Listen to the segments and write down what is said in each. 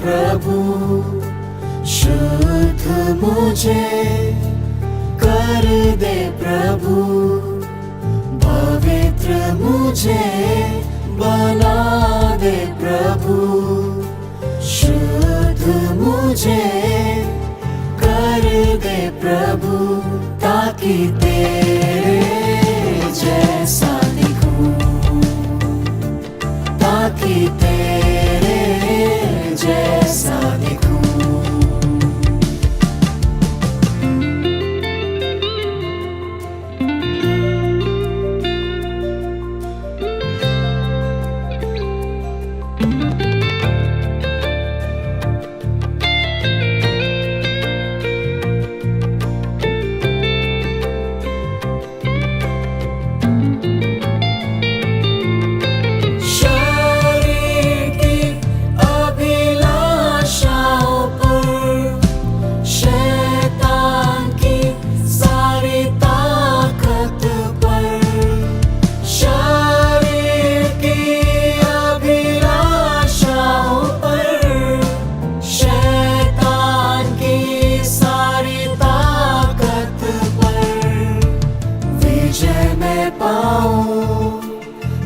प्रभु, शुद्ध मुझे कर दे प्रभु, पवित्र मुझे बना दे प्रभु, शुद्ध मुझे कर दे प्रभु, ताकि तेरे जैसा दिखूं, ताकि तेरे जैसा दिखूं।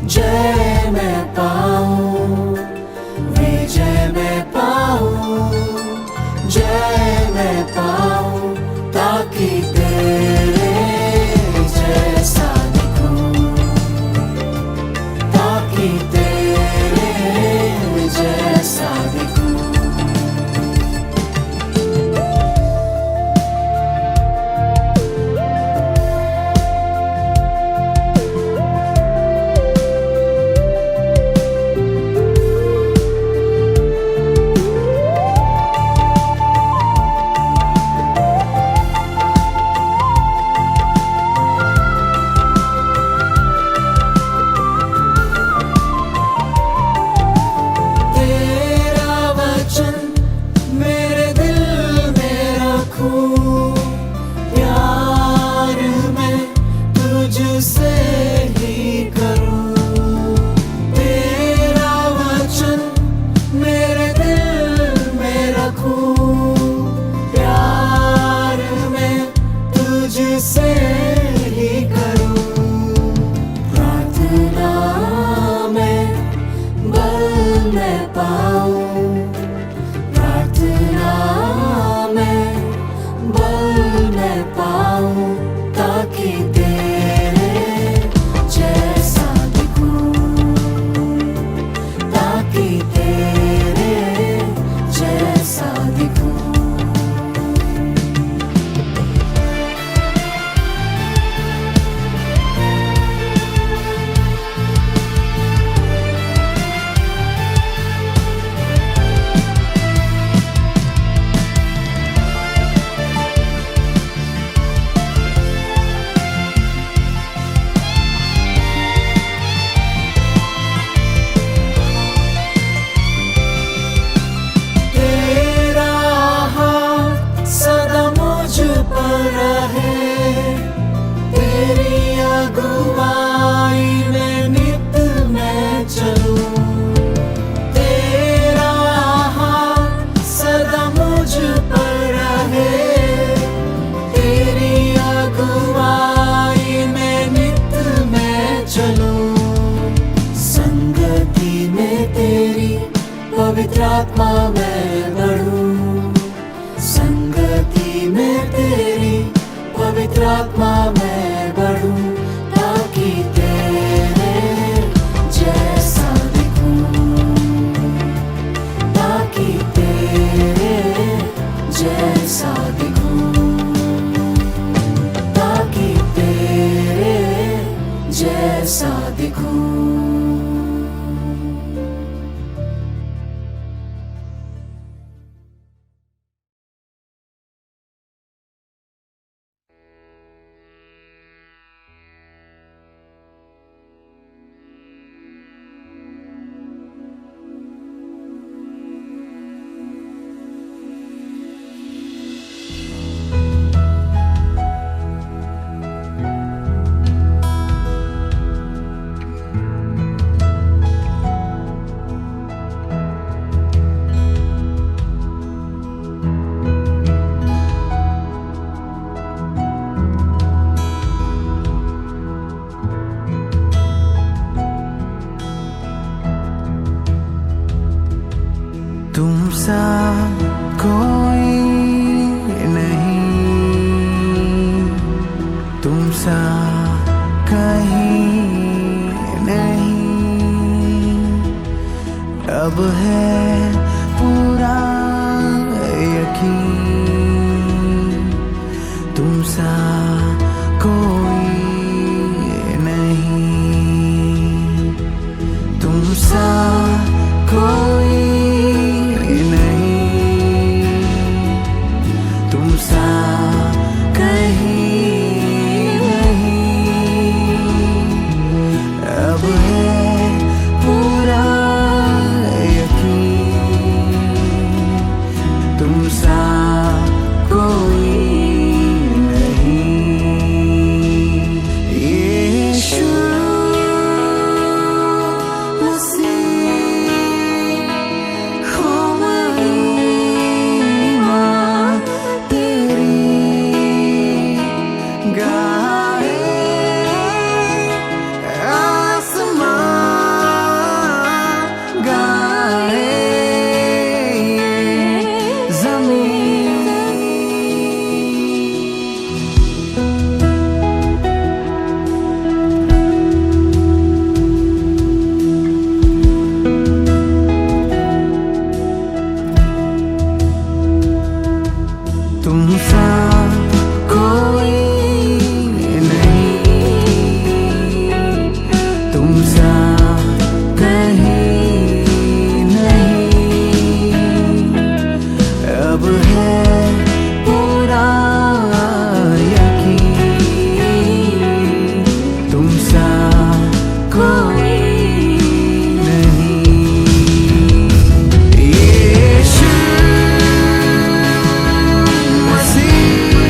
जय मैं पाऊं, विजय मैं पाऊं, जय मैं पाऊं, ताकि तेरे जैसा दिखूं, ताकि तेरे जैसा दिखूं। पवित्र आत्मा में बढ़ूं, संगति में तेरी पवित्र आत्मा में बढ़ूं, ताकि तेरे जैसा दिखूं, ताकि तेरे जैसा दिखूं, ताकि तेरे जैसा दिखूं। अब है पूरा यकीन तुम सा कोई नहीं, तुम सा कोई नहीं, तुम सा कहीं नहीं। अब है पूरा यकीन तुम सा कोई नहीं। यीशु मसीह हो महिमा तेरी गाए आसमान गाए ज़मीन। तुम सा कोई नहीं, तुम सा कहीं नहीं। अब है पूरा यकीन तुम सा कोई नहीं। यीशु मसीह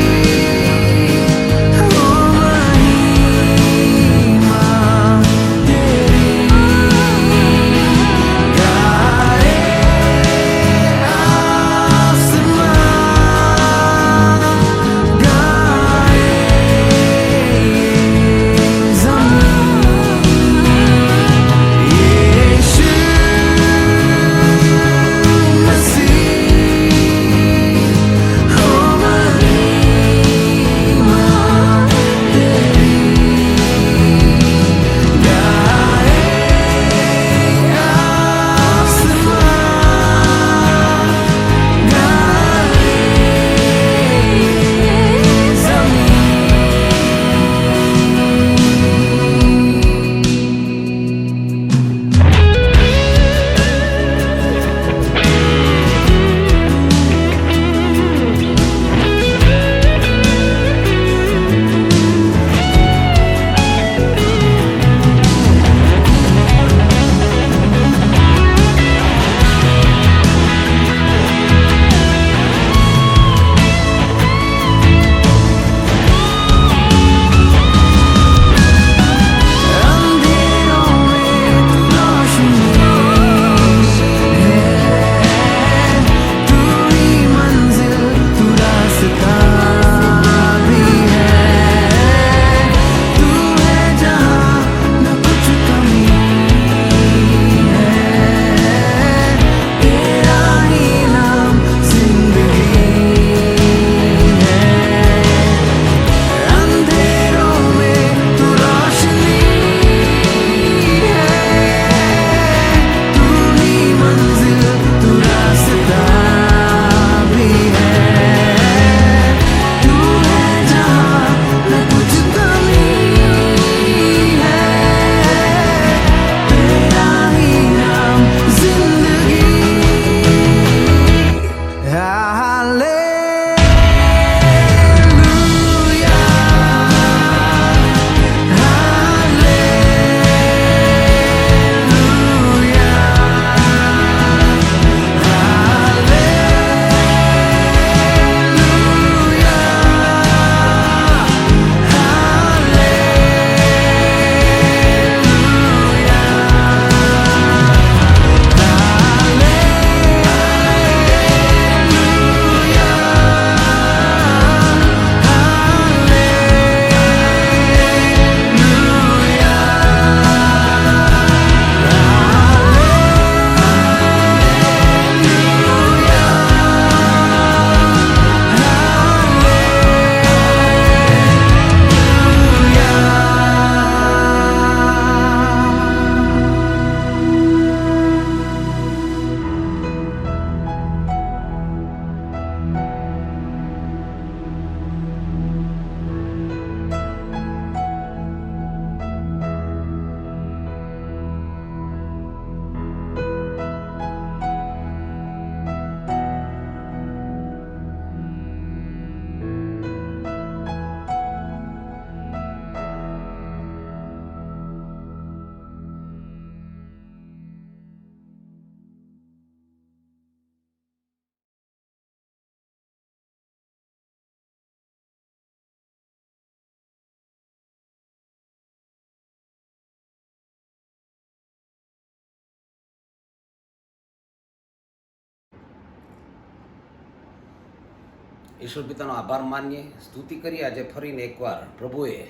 ઈશ્વર પિતાનો આભાર માનીએ, સ્તુતિ કરીએ. આજે ફરીને એકવાર પ્રભુએ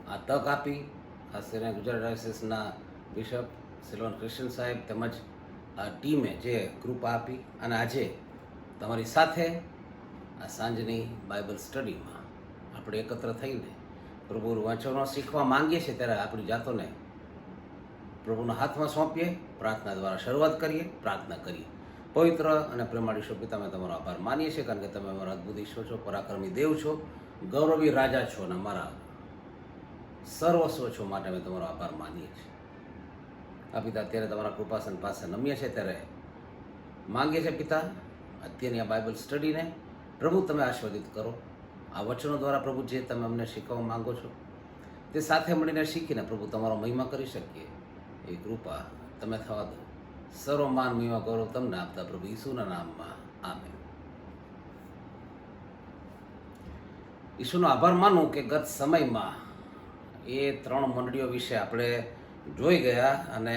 આ તક આપી, ખાસ કરીને ગુજરાત ડાયોસિસના બિશપ સિલ્વન ક્રિશ્ચન સાહેબ તેમજ આ ટીમે જે કૃપા આપી અને આજે તમારી સાથે આ સાંજની બાઇબલ સ્ટડીમાં આપણે એકત્ર થઈને પ્રભુનું વચનો શીખવા માંગીએ છીએ. ત્યારે આપણી જાતોને પ્રભુના હાથમાં સોંપીએ, પ્રાર્થના દ્વારા શરૂઆત કરીએ, પ્રાર્થના કરીએ. પવિત્ર અને પ્રેમાળ ઈશ્વર પિતા, અમે તમારો આભાર માનીએ છીએ, કારણ કે તમે અમારા અદ્ભુત ઈશ્વર છો, પરાક્રમી દેવ છો, ગૌરવી રાજા છો અને અમારા સર્વસ્વ છો. માટે અમે તમારો આભાર માનીએ છીએ. આ પિતા, અત્યારે તમારા કૃપાસન પાસે નમીએ છીએ, ત્યારે માંગીએ છીએ પિતા, અત્યારની આ બાઇબલ સ્ટડીને પ્રભુ તમે આશીર્વાદિત કરો. આ વચનો દ્વારા પ્રભુ જે તમે અમને શીખવવા માંગો છો તે સાથે મળીને શીખીને પ્રભુ તમારો મહિમા કરી શકીએ એ કૃપા તમે થવા દો. સર્વ માન મહિમા ગૌરવ તમને આપતા પ્રભુ ઈસુના નામમાં, આમેન. ઈસુનો આભાર માનું કે ગત સમયમાં એ 3 મંડળીઓ વિશે આપણે જોઈ ગયા, અને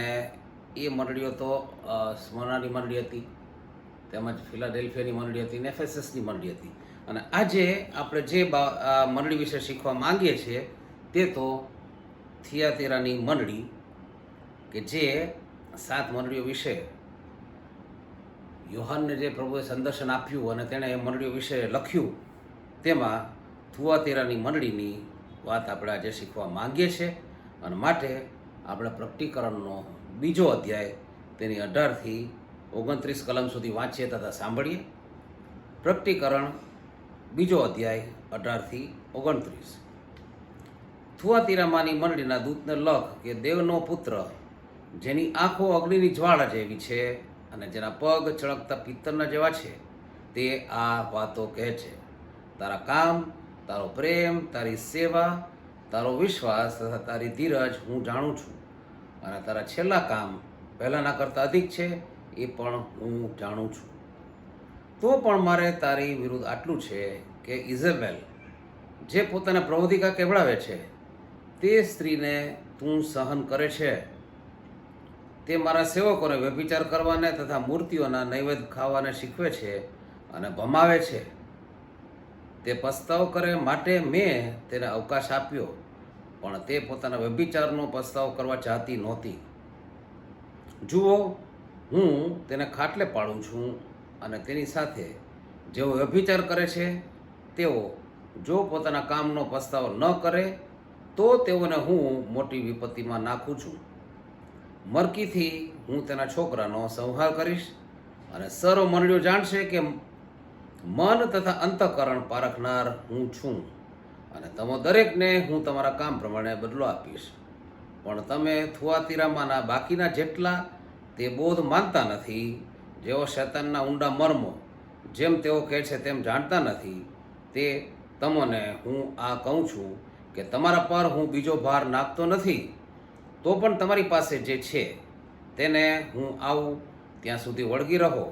એ મંડળીઓ તો સ્મરણાની મંડળી હતી, તેમજ ફિલાડેલ્ફિયાની મંડળી હતી, ને એફેસસની મંડળી હતી. અને આજે આપણે જે મંડળી વિશે શીખવા માંગીએ છીએ તે તો થિયાતીરાની મંડળી, કે જે 7 મંડળીઓ વિશે યોહાનને જે પ્રભુએ સંદર્શન આપ્યું અને તેણે એ મંડળીઓ વિશે લખ્યું, તેમાં થુઆતીરાની મંડળીની વાત આપણે આજે શીખવા માંગીએ છીએ. અને માટે આપણે પ્રકટીકરણનો 2 અધ્યાય તેની 18 થી 29 કલમ સુધી વાંચીએ તથા સાંભળીએ. પ્રકટીકરણ 2 અધ્યાય 18 થી 29. થુઆતીરામાંની મંડળીના દૂતને લખ કે દેવનો પુત્ર, જેની આંખો અગ્નિની જ્વાળા જેવી છે અને જેના પગ ચળકતા પિત્તરના જેવા છે, તે આ વાતો કહે છે. તારા કામ, તારો પ્રેમ, તારી સેવા, તારો વિશ્વાસ તથા તારી ધીરજ હું જાણું છું, અને તારા છેલ્લા કામ પહેલાંના કરતાં અધિક છે એ પણ હું જાણું છું. તો પણ મારે તારી વિરુદ્ધ આટલું છે કે ઇઝેબેલ, જે પોતાને પ્રબોધિકા કહેવડાવે છે, તે સ્ત્રીને તું સહન કરે છે. તે મારા સેવકોને વ્યભિચાર કરવાને તથા મૂર્તિઓના નૈવેદ્ય ખાવાને શીખવે છે અને ભમાવે છે. તે પસ્તાવ કરે માટે મેં તેને અવકાશ આપ્યો, પણ તે પોતાના વ્યભિચારનો પસ્તાવ કરવા ચાહતી નહોતી. જુઓ, હું તેને ખાટલે પાડું છું, અને તેની સાથે જેઓ વ્યભિચાર કરે છે તેઓ જો પોતાના કામનો પસ્તાવ ન કરે તો તેઓને હું મોટી વિપત્તિમાં નાખું છું. મરકીથી હું તેના છોકરાનો સંહાર કરીશ, અને સર્વ મંડળીઓ જાણશે કે મન તથા અંતઃકરણ પારખનાર હું છું, અને તમે દરેકને હું તમારા કામ પ્રમાણે બદલો આપીશ. પણ તમે થુઆતીરામાંના બાકીના જેટલા તે બોધ માનતા નથી, જેઓ શૈતાનના ઊંડા મર્મો, જેમ તેઓ કહે છે તેમ જાણતા નથી, તે તમને હું આ કહું છું કે તમારા પર હું બીજો ભાર નાખતો નથી. તો પણ તમારી પાસે જે છે તેને હું આવું ત્યાં સુધી વળગી રહો.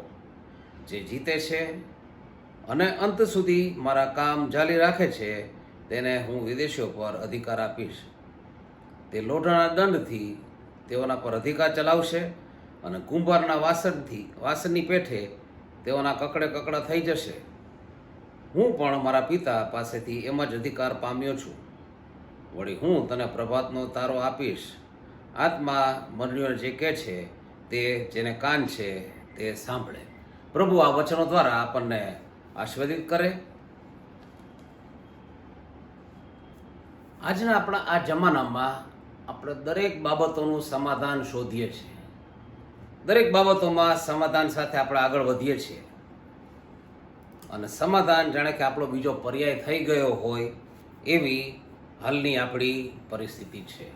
જે જીતે છે અને અંત સુધી મારા કામ જાળી રાખે છે, તેને હું વિદેશીઓ પર અધિકાર આપીશ. તે લોઢાના દંડથી તેઓના પર અધિકાર ચલાવશે, અને કુંભારના વાસણની પેઠે તેઓના કકડા થઈ જશે. હું પણ મારા પિતા પાસેથી એમ જ અધિકાર પામ્યો છું. વળી હું તને પ્રભાતનો તારો આપીશ. આત્મા મંડળીઓને જે કહે છે તે જેને કાન છે તે સાંભળે. પ્રભુ આ વચનો દ્વારા આપણને આશીર્વાદિત કરે. આજના આપણા આ જમાનામાં આપણે દરેક બાબતોનું સમાધાન શોધીએ છીએ. દરેક બાબતોમાં સમાધાન સાથે આપણે આગળ વધીએ છીએ, અને સમાધાન જાણે કે આપણો બીજો પર્યાય થઈ ગયો હોય એવી હાલની આપણી પરિસ્થિતિ છે.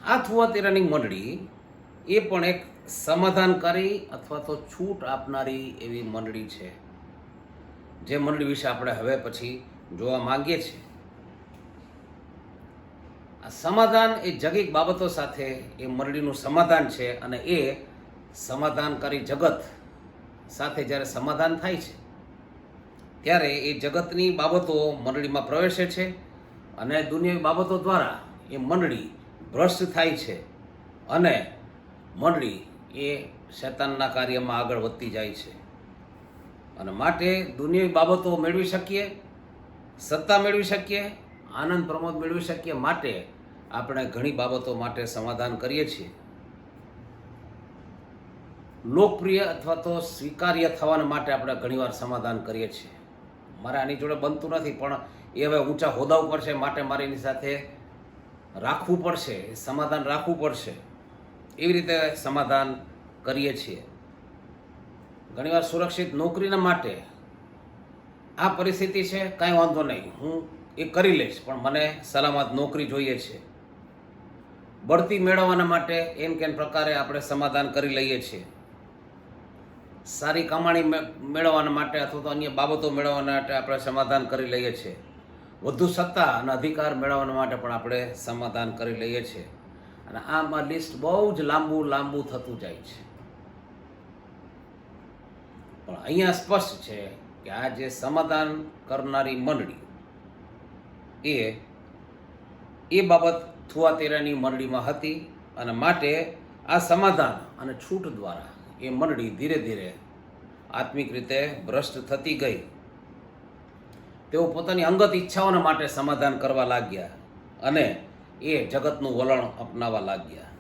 આ થુઆતીરાની મંડળી એ પણ એક સમાધાનકારી અથવા તો છૂટ આપનારી એવી મંડળી છે, જે મંડળી વિશે આપણે હવે પછી જોવા માંગીએ છીએ. આ સમાધાન એ જગતિક બાબતો સાથે એ મંડળીનું સમાધાન છે, અને એ સમાધાનકારી જગત સાથે જ્યારે સમાધાન થાય છે ત્યારે એ જગતની બાબતો મંડળીમાં પ્રવેશે છે, અને દુનિયાવી બાબતો દ્વારા એ મંડળી ભ્રષ્ટ થાય છે, અને મંડળી એ શૈતાનના કાર્યમાં આગળ વધતી જાય છે. અને માટે દુનિયાવી બાબતો મેળવી શકીએ, સત્તા મેળવી શકીએ, આનંદ પ્રમોદ મેળવી શકીએ, માટે આપણે ઘણી બાબતો માટે સમાધાન કરીએ છીએ. લોકપ્રિય અથવા તો સ્વીકાર્ય થવાના માટે આપણે ઘણીવાર સમાધાન કરીએ છીએ. મારે આની જોડે બનતું નથી, પણ એ હવે ઊંચા હોદ્દા ઉપર છે, માટે મારે એની સાથે રાખવું પડશે, સમાધાન રાખવું પડશે. એવી રીતે સમાધાન કરીએ છીએ. ઘણીવાર સુરક્ષિત નોકરીના માટે આ પરિસ્થિતિ છે, કાંઈ વાંધો નહીં, હું એ કરી લઈશ, પણ મને સલામત નોકરી જોઈએ છે. બઢતી મેળવવાના માટે એમ કેમ પ્રકારે આપણે સમાધાન કરી લઈએ છીએ. સારી કમાણી મેળવવાના માટે અથવા તો અન્ય બાબતો મેળવવાના માટે આપણે સમાધાન કરી લઈએ છીએ. વધુ સત્તા અને અધિકાર મેળવવા માટે પણ આપણે સમાધાન કરી લઈએ છીએ. અને આમાં લિસ્ટ બહુ જ લાંબુ થતું જાય છે. પણ અહીંયા સ્પષ્ટ છે કે આ જે સમાધાન કરનારી મંડળી એ બાબત થુઆતીરાની મંડળીમાં હતી, અને માટે આ સમાધાન અને છૂટ દ્વારા એ મંડળી ધીરે ધીરે આત્મિક રીતે ભ્રષ્ટ થતી ગઈ. તેઓ પોતાની અંગત ઈચ્છાઓના માટે સમાધાન કરવા લાગ્યા અને એ જગતનું વલણ અપનાવવા લાગ્યા.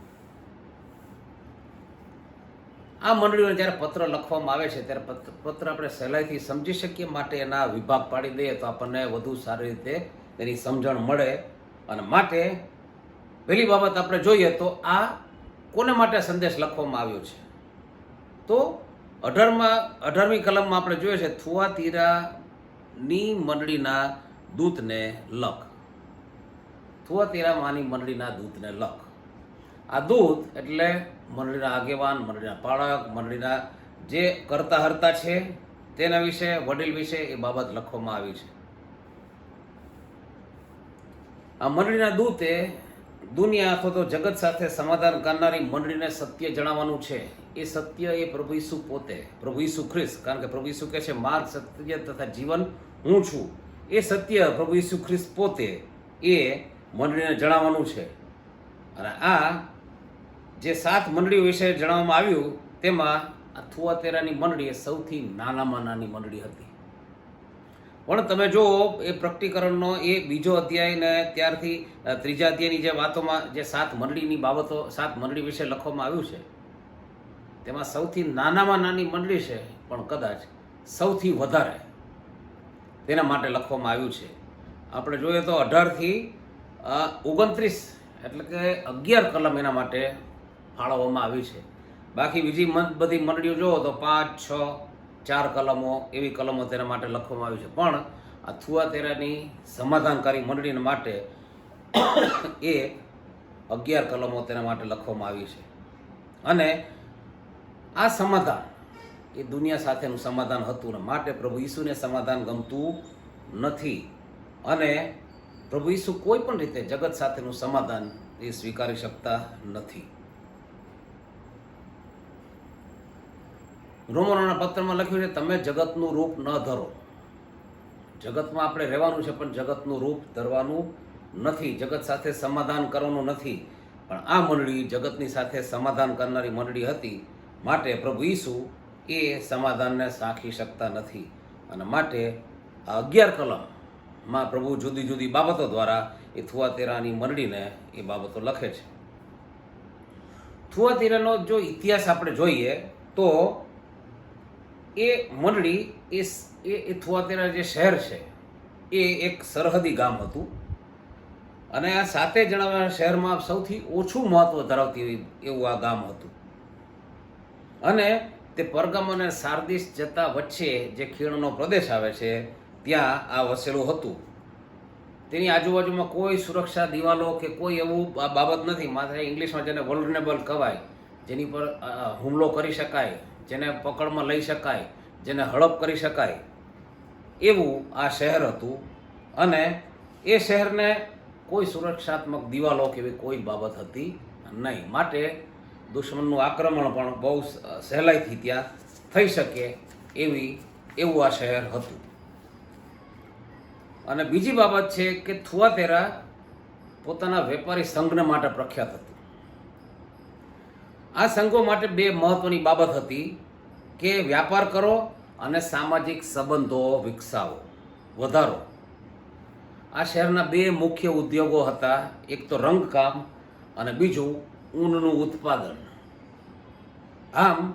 આ મંડળીઓને જ્યારે પત્ર લખવામાં આવે છે ત્યારે પત્ર આપણે સહેલાઈથી સમજી શકીએ, માટે એના વિભાગ પાડી દઈએ તો આપણને વધુ સારી રીતે તેની સમજણ મળે. અને માટે પહેલી બાબત આપણે જોઈએ તો આ કોને માટે સંદેશ લખવામાં આવ્યો છે, તો 18મી કલમમાં આપણે જોઈએ છે, થુઆતીરાની મંડળીના દૂતને લખ. થુઆતીરામાંની મંડળીના દૂતને લખ. આ દૂત એટલે મંડળીના આગેવાન, મંડળીના પાળક, મંડળીના જે કરતા હરતા છે તેના વિશે, વડીલ વિશે એ બાબત લખવામાં આવી છે. આ મંડળીના દૂતે દુનિયા અથવા તો જગત સાથે સમાધાન કરનારી મંડળીને સત્ય જણાવવાનું છે. એ સત્ય એ પ્રભુ ઈસુ પોતે, પ્રભુ ઈસુ ખ્રિસ્ત, કારણ કે પ્રભુ ઈસુ કહે છે માર્ગ, સત્ય તથા જીવન હું છું. એ સત્ય પ્રભુ ઈસુ ખ્રિસ્ત પોતે એ મંડળીને જણાવવાનું છે. અને આ જે 7 મંડળીઓ વિશે જણાવવામાં આવ્યું તેમાં આ થુઆતીરાની મંડળી એ સૌથી નાનામાં નાની મંડળી હતી. પણ તમે જુઓ એ પ્રકટીકરણનો એ 2 અધ્યાય ને ત્યારથી 3જા અધ્યાયની જે વાતોમાં જે 7 મંડળીની બાબતો, 7 મંડળી વિશે લખવામાં આવ્યું છે, તેમાં સૌથી નાનામાં નાની મંડળી છે, પણ કદાચ સૌથી વધારે તેના માટે લખવામાં આવ્યું છે. આપણે જોઈએ તો 18 થી 29 એટલે કે 11 કલમ એના માટે ફાળવવામાં આવી છે. બાકી બીજી બધી મંડળીઓ જુઓ તો 5, 6, 4 કલમો એવી કલમો તેના માટે લખવામાં આવી છે. પણ આ થુઆતીરાની સમાધાનકારી મંડળીને માટે એ 11 કલમો તેના માટે લખવામાં આવી છે. અને આ સમાધાન એ દુનિયા સાથેનું સમાધાન હતું, ને માટે પ્રભુ ઈસુને સમાધાન ગમતું નથી. અને પ્રભુ ઈસુ કોઈ પણ રીતે જગત સાથેનું સમાધાન એ સ્વીકારી શકતા નથી. રોમનોના પત્રમાં લખ્યું છે, તમે જગતનું રૂપ ન ધરો. જગતમાં આપણે રહેવાનું છે, પણ જગતનું રૂપ ધરવાનું નથી, જગત સાથે સમાધાન કરવાનું નથી. પણ આ મંડળી જગતની સાથે સમાધાન કરનારી મંડળી હતી, માટે પ્રભુ ઈસુ એ સમાધાનને સાંખી શકતા નથી. અને માટે આ 11 કલમમાં પ્રભુ જુદી જુદી બાબતો દ્વારા એ થુઆતીરાની મંડળીને એ બાબતો લખે છે. થુઆતીરાનો જો ઇતિહાસ આપણે જોઈએ તો એ મંડળી એ થુઆતીરા જે શહેર છે એ એક સરહદી ગામ હતું. અને આ 7 જણાના શહેરમાં સૌથી ઓછું મહત્વ ધરાવતી એવું આ ગામ હતું. અને તે પરગામ અને સાર્દિસ જતા વચ્ચે જે ખીણનો પ્રદેશ આવે છે ત્યાં આ વસેલું હતું. તેની આજુબાજુમાં કોઈ સુરક્ષા દિવાલો કે કોઈ એવું બાબત નથી. માત્ર ઇંગ્લિશમાં જેને વલ્નરેબલ કહેવાય, જેની પર હુમલો કરી શકાય, જેને પકડમાં લઈ શકાય, જેને હડપ કરી શકાય, એવું આ શહેર હતું. અને એ શહેરને કોઈ સુરક્ષાત્મક દિવાલો કે એવી કોઈ બાબત હતી નહીં. માટે દુશ્મનનું આક્રમણ પણ બહુ સહેલાઈથી ત્યાં થઈ શકે એવું આ શહેર હતું. અને બીજી બાબત છે કે થુઆતીરા પોતાના વેપારી સંઘને માટે પ્રખ્યાત હતું. આ સંઘો માટે 2 મહત્વની બાબત હતી કે વ્યાપાર કરો અને સામાજિક સંબંધો વિકસાવો, વધારો. આ શહેરના બે મુખ્ય ઉદ્યોગો હતા, એક તો રંગકામ અને બીજું ઊનનું ઉત્પાદન. આમ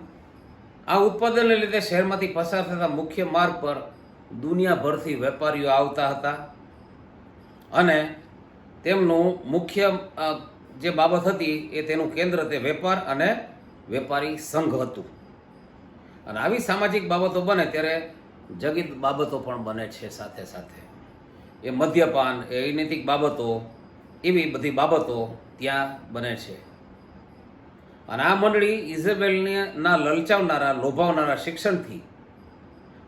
આ ઉત્પાદનને લીધે શહેરમાંથી પસાર થતા મુખ્ય માર્ગ પર દુનિયાભરથી વેપારીઓ આવતા હતા અને તેમનું મુખ્ય જે બાબત હતી એ તેનું કેન્દ્ર તે વેપાર અને વેપારી સંઘ હતું. અને આવી સામાજિક બાબતો બને ત્યારે જગત બાબતો પણ બને છે સાથે સાથે. એ મદ્યપાન, એ અનૈતિક બાબતો, એવી બધી બાબતો ત્યાં બને છે. અને આ મંડળી ઇઝેબેલના લલચાવનારા, લોભાવનારા શિક્ષણથી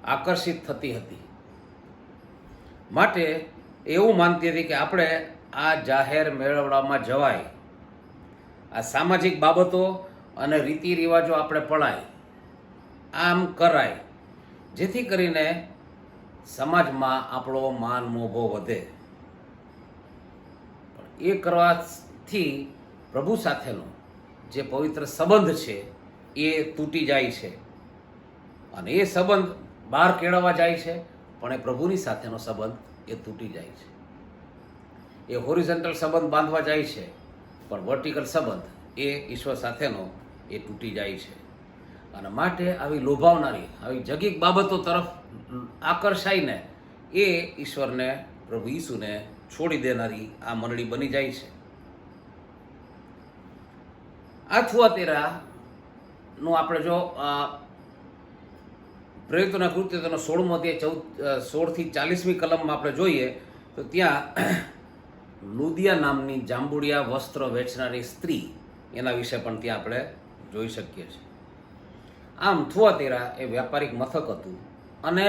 આકર્ષિત થતી હતી. માટે એવું માનતી હતી કે આપણે આ જાહેર મેળાવડામાં જવાય, આ સામાજિક બાબતો અને રીતિ રિવાજો આપણે પળાય, આમ કરાય, જેથી કરીને સમાજમાં આપણો માન મોભો વધે. પણ એ કરવાથી પ્રભુ સાથેનો જે પવિત્ર સંબંધ છે એ તૂટી જાય છે અને એ સંબંધ બહાર કેળવવા જાય છે, પણ એ પ્રભુની સાથેનો સંબંધ એ તૂટી જાય છે. એ હોરિઝોન્ટલ સંબંધ બાંધવા જાય છે, પણ વર્ટિકલ સંબંધ એ ઈશ્વર સાથેનો એ તૂટી જાય છે. અને માટે આવી લોભાવનારી, આવી જગીક બાબતો તરફ આકર્ષાઈને એ ઈશ્વરને, પ્રભુ ઈસુને છોડી દેનારી આ મંડળી બની જાય છે. આ થુઆતીરાનું આપણે જો પ્રેરિતોના કૃત્ય તેનો 16મો અધ્યાય 16 થી 40મી કલમમાં આપણે જોઈએ તો ત્યાં લુદિયા નામની જાંબુડિયા વસ્ત્ર વેચનારી સ્ત્રી, એના વિશે પણ ત્યાં આપણે જોઈ શકીએ છીએ. આમ થુઆતીરા એ વ્યાપારિક મથક હતું અને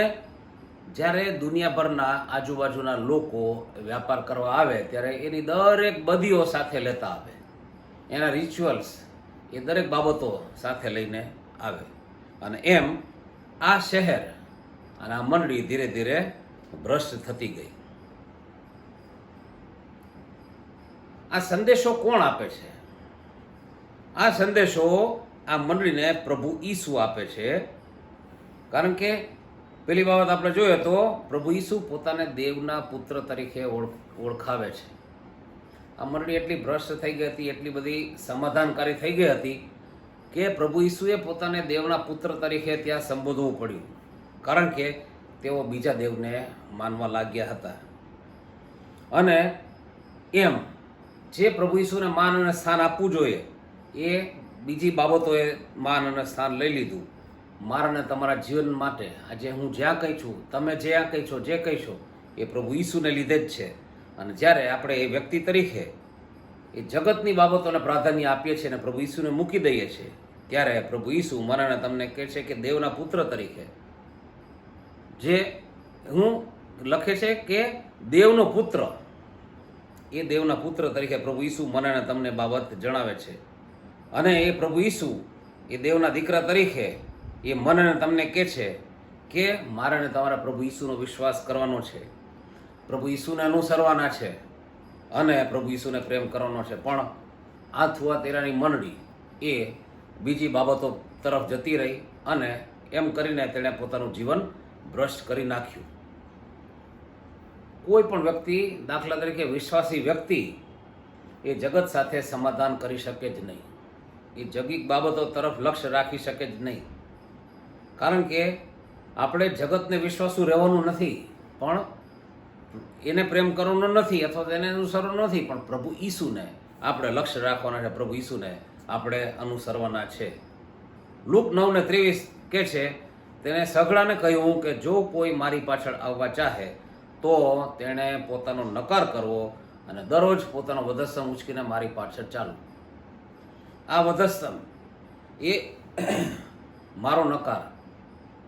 જ્યારે દુનિયાભરના આજુબાજુના લોકો વ્યાપાર કરવા આવે ત્યારે એની દરેક બદીઓ સાથે લેતા આવે, એના રિચ્યુઅલ્સ, એ દરેક બાબતો સાથે લઈને આવે. અને એમ આ શહેર અને આ મંડળી ધીરે ધીરે ભ્રષ્ટ થતી ગઈ. આ સંદેશો કોણ આપે છે? આ સંદેશો આ મંડળીને પ્રભુ ઈસુ આપે છે. કારણ કે પેલી બાબત આપણે જોઈએ તો પ્રભુ ઈસુ પોતાને દેવના પુત્ર તરીકે ઓળખાવે છે. આ મંડળી એટલી ભ્રષ્ટ થઈ ગઈ હતી, એટલી બધી સમાધાનકારી થઈ ગઈ હતી કે પ્રભુ ઈસુએ પોતાને દેવના પુત્ર તરીકે ત્યાં સંબોધવું પડ્યું, કારણ કે તેઓ બીજા દેવને માનવા લાગ્યા હતા. અને એમ જે પ્રભુ ઈસુને માન અને સ્થાન આપવું જોઈએ એ બીજી બાબતોએ માન અને સ્થાન લઈ લીધું. મારા અને તમારા જીવન માટે આજે હું જ્યાં કહી છું, તમે જ્યાં કહી છો, જે કહી છો, એ પ્રભુ ઈસુને લીધે જ છે. અને જ્યારે આપણે એ વ્યક્તિ તરીકે એ જગતની બાબતોને પ્રાધાન્ય આપીએ છીએ અને પ્રભુ ઈસુને મૂકી દઈએ છીએ, ત્યારે પ્રભુ ઈસુ મને તમને કહે છે કે દેવના પુત્ર તરીકે, જે હું લખે છે કે દેવનો પુત્ર, એ દેવના પુત્ર તરીકે પ્રભુ ઈસુ મને તમને બાબત જણાવે છે. અને એ પ્રભુ ઈસુ એ દેવના દીકરા તરીકે એ મને તમને કહે છે કે મારે ને તમારા પ્રભુ ઈસુનો વિશ્વાસ કરવાનો છે, પ્રભુ ઈસુને અનુસરવાના છે અને પ્રભુ ઈસુને પ્રેમ કરવાનો છે. પણ આ થુઆતીરાની મંડળી એ બીજી બાબતો તરફ જતી રહી અને એમ કરીને તેણે પોતાનું જીવન ભ્રષ્ટ કરી નાખ્યું. કોઈ પણ વ્યક્તિ, દાખલા તરીકે વિશ્વાસી વ્યક્તિ, એ જગત સાથે સમાધાન કરી શકે જ નહીં, એ જગીક બાબતો તરફ લક્ષ્ય રાખી શકે જ નહીં. કારણ કે આપણે જગતને વિશ્વાસુ રહેવાનું નથી, પણ એને પ્રેમ કરવાનો નથી અથવા તેને અનુસરવાનો નથી, પણ પ્રભુ ઈસુને આપણે લક્ષ્ય રાખવાના છે, પ્રભુ ઈસુને આપણે અનુસરવાના છે. લુક 9:23 કહે છે, તેણે સઘળાને કહ્યું કે જો કોઈ મારી પાછળ આવવા ચાહે તો તેણે પોતાનો નકાર કરવો અને દરરોજ પોતાનો વધસ્તંભ ઉંચકીને મારી પાછળ ચાલવું. આ વધસ્તંભ એ મારો નકાર,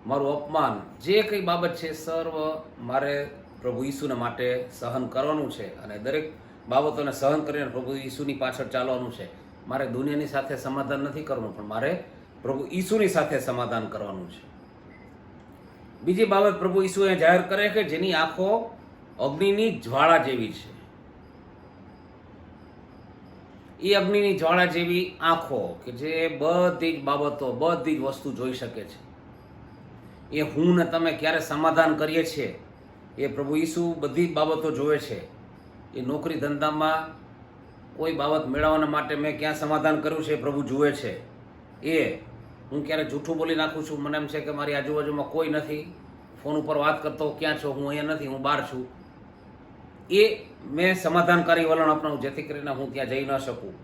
મારું અપમાન, જે કંઈ બાબત છે સર્વ મારે પ્રભુ ઈસુને માટે સહન કરવાનું છે અને દરેક બાબતોને સહન કરીને પ્રભુ ઈસુની પાછળ ચાલવાનું છે. મારે દુનિયાની સાથે સમાધાન નથી કરવાનું, પણ મારે પ્રભુ ઈસુની સાથે સમાધાન કરવાનું છે. બીજી બાબત પ્રભુ ઈસુએ જાહેર કરે કે જેની આંખો અગ્નિની જ્વાળા જેવી છે. એ અગ્નિની જ્વાળા જેવી આંખો કે જે બધી જ બાબતો, બધી જ વસ્તુ જોઈ શકે છે. એ હું ને તમે ક્યારે સમાધાન કરીએ છીએ એ પ્રભુ ઈસુ બધી બાબતો જોવે છે. એ નોકરી ધંધામાં કોઈ બાબત મેળવવાના માટે મેં ક્યાં સમાધાન કર્યું છે એ પ્રભુ જુએ છે. એ હું ક્યારે જૂઠું બોલી નાખું છું, મને એમ છે કે મારી આજુબાજુમાં કોઈ નથી, ફોન ઉપર વાત કરતો ક્યાં છો, હું અહીંયા નથી, હું બહાર છું, એ મેં સમાધાનકારી વલણ અપનાવું જેથી કરીને હું ત્યાં જઈ ન શકું.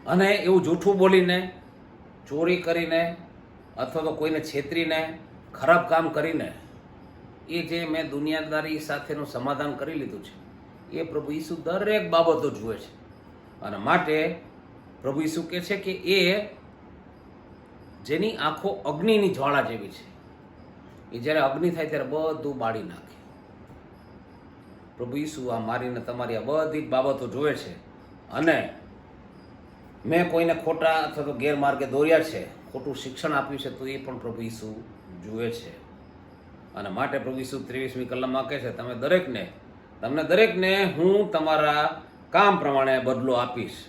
અને એવું જૂઠું બોલીને, ચોરી કરીને અથવા તો કોઈને છેતરીને, ખરાબ કામ કરીને એ જે મેં દુનિયાદારી સાથેનું સમાધાન કરી લીધું છે એ પ્રભુ ઈસુ દરેક બાબતો જુએ છે. અને માટે પ્રભુ ઈસુ કહે છે કે એ જેની આંખો અગ્નિની જ્વાળા જેવી છે, એ જ્યારે અગ્નિ થાય ત્યારે બધું બાળી નાખે. પ્રભુ ઈસુ આ મારીને તમારી આ બધી જ બાબતો જુએ છે. અને મેં કોઈને ખોટા અથવા તો ગેરમાર્ગે દોર્યા છે, ખોટું શિક્ષણ આપ્યું છે, તો એ પણ પ્રભુ ઈસુ જુએ છે. અને માટે પ્રભુ ઈસુ 23મી કલમમાં કહે છે તમને દરેકને હું તમારા કામ પ્રમાણે બદલો આપીશ.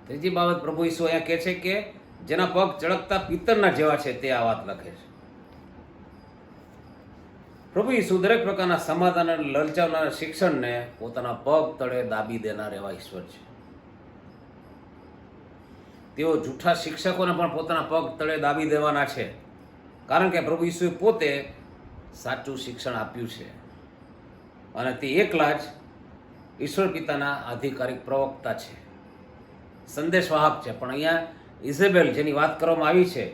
ત્રીજી બાબત પ્રભુ ઈસુ અહીંયા કહે છે કે જેના પગ ચળકતા પિત્તરના જેવા છે તે આ વાત લખે છે. પ્રભુ ઈસુ દરેક પ્રકારના સમાધાન અને લલચાવનારા શિક્ષણને પોતાના પગ તળે દાબી દેનાર એવા ઈશ્વર છે. તેઓ જૂઠા શિક્ષકોને પણ પોતાના પગ તળે દાબી દેવાના છે, કારણ કે પ્રભુ ઈસુએ પોતે સાચું શિક્ષણ આપ્યું છે અને તે એકલા જ ઈશ્વર પિતાના આધિકારિક પ્રવક્તા છે, સંદેશવાહક છે. પણ અહીંયા ઇઝેબેલ જેની વાત કરવામાં આવી છે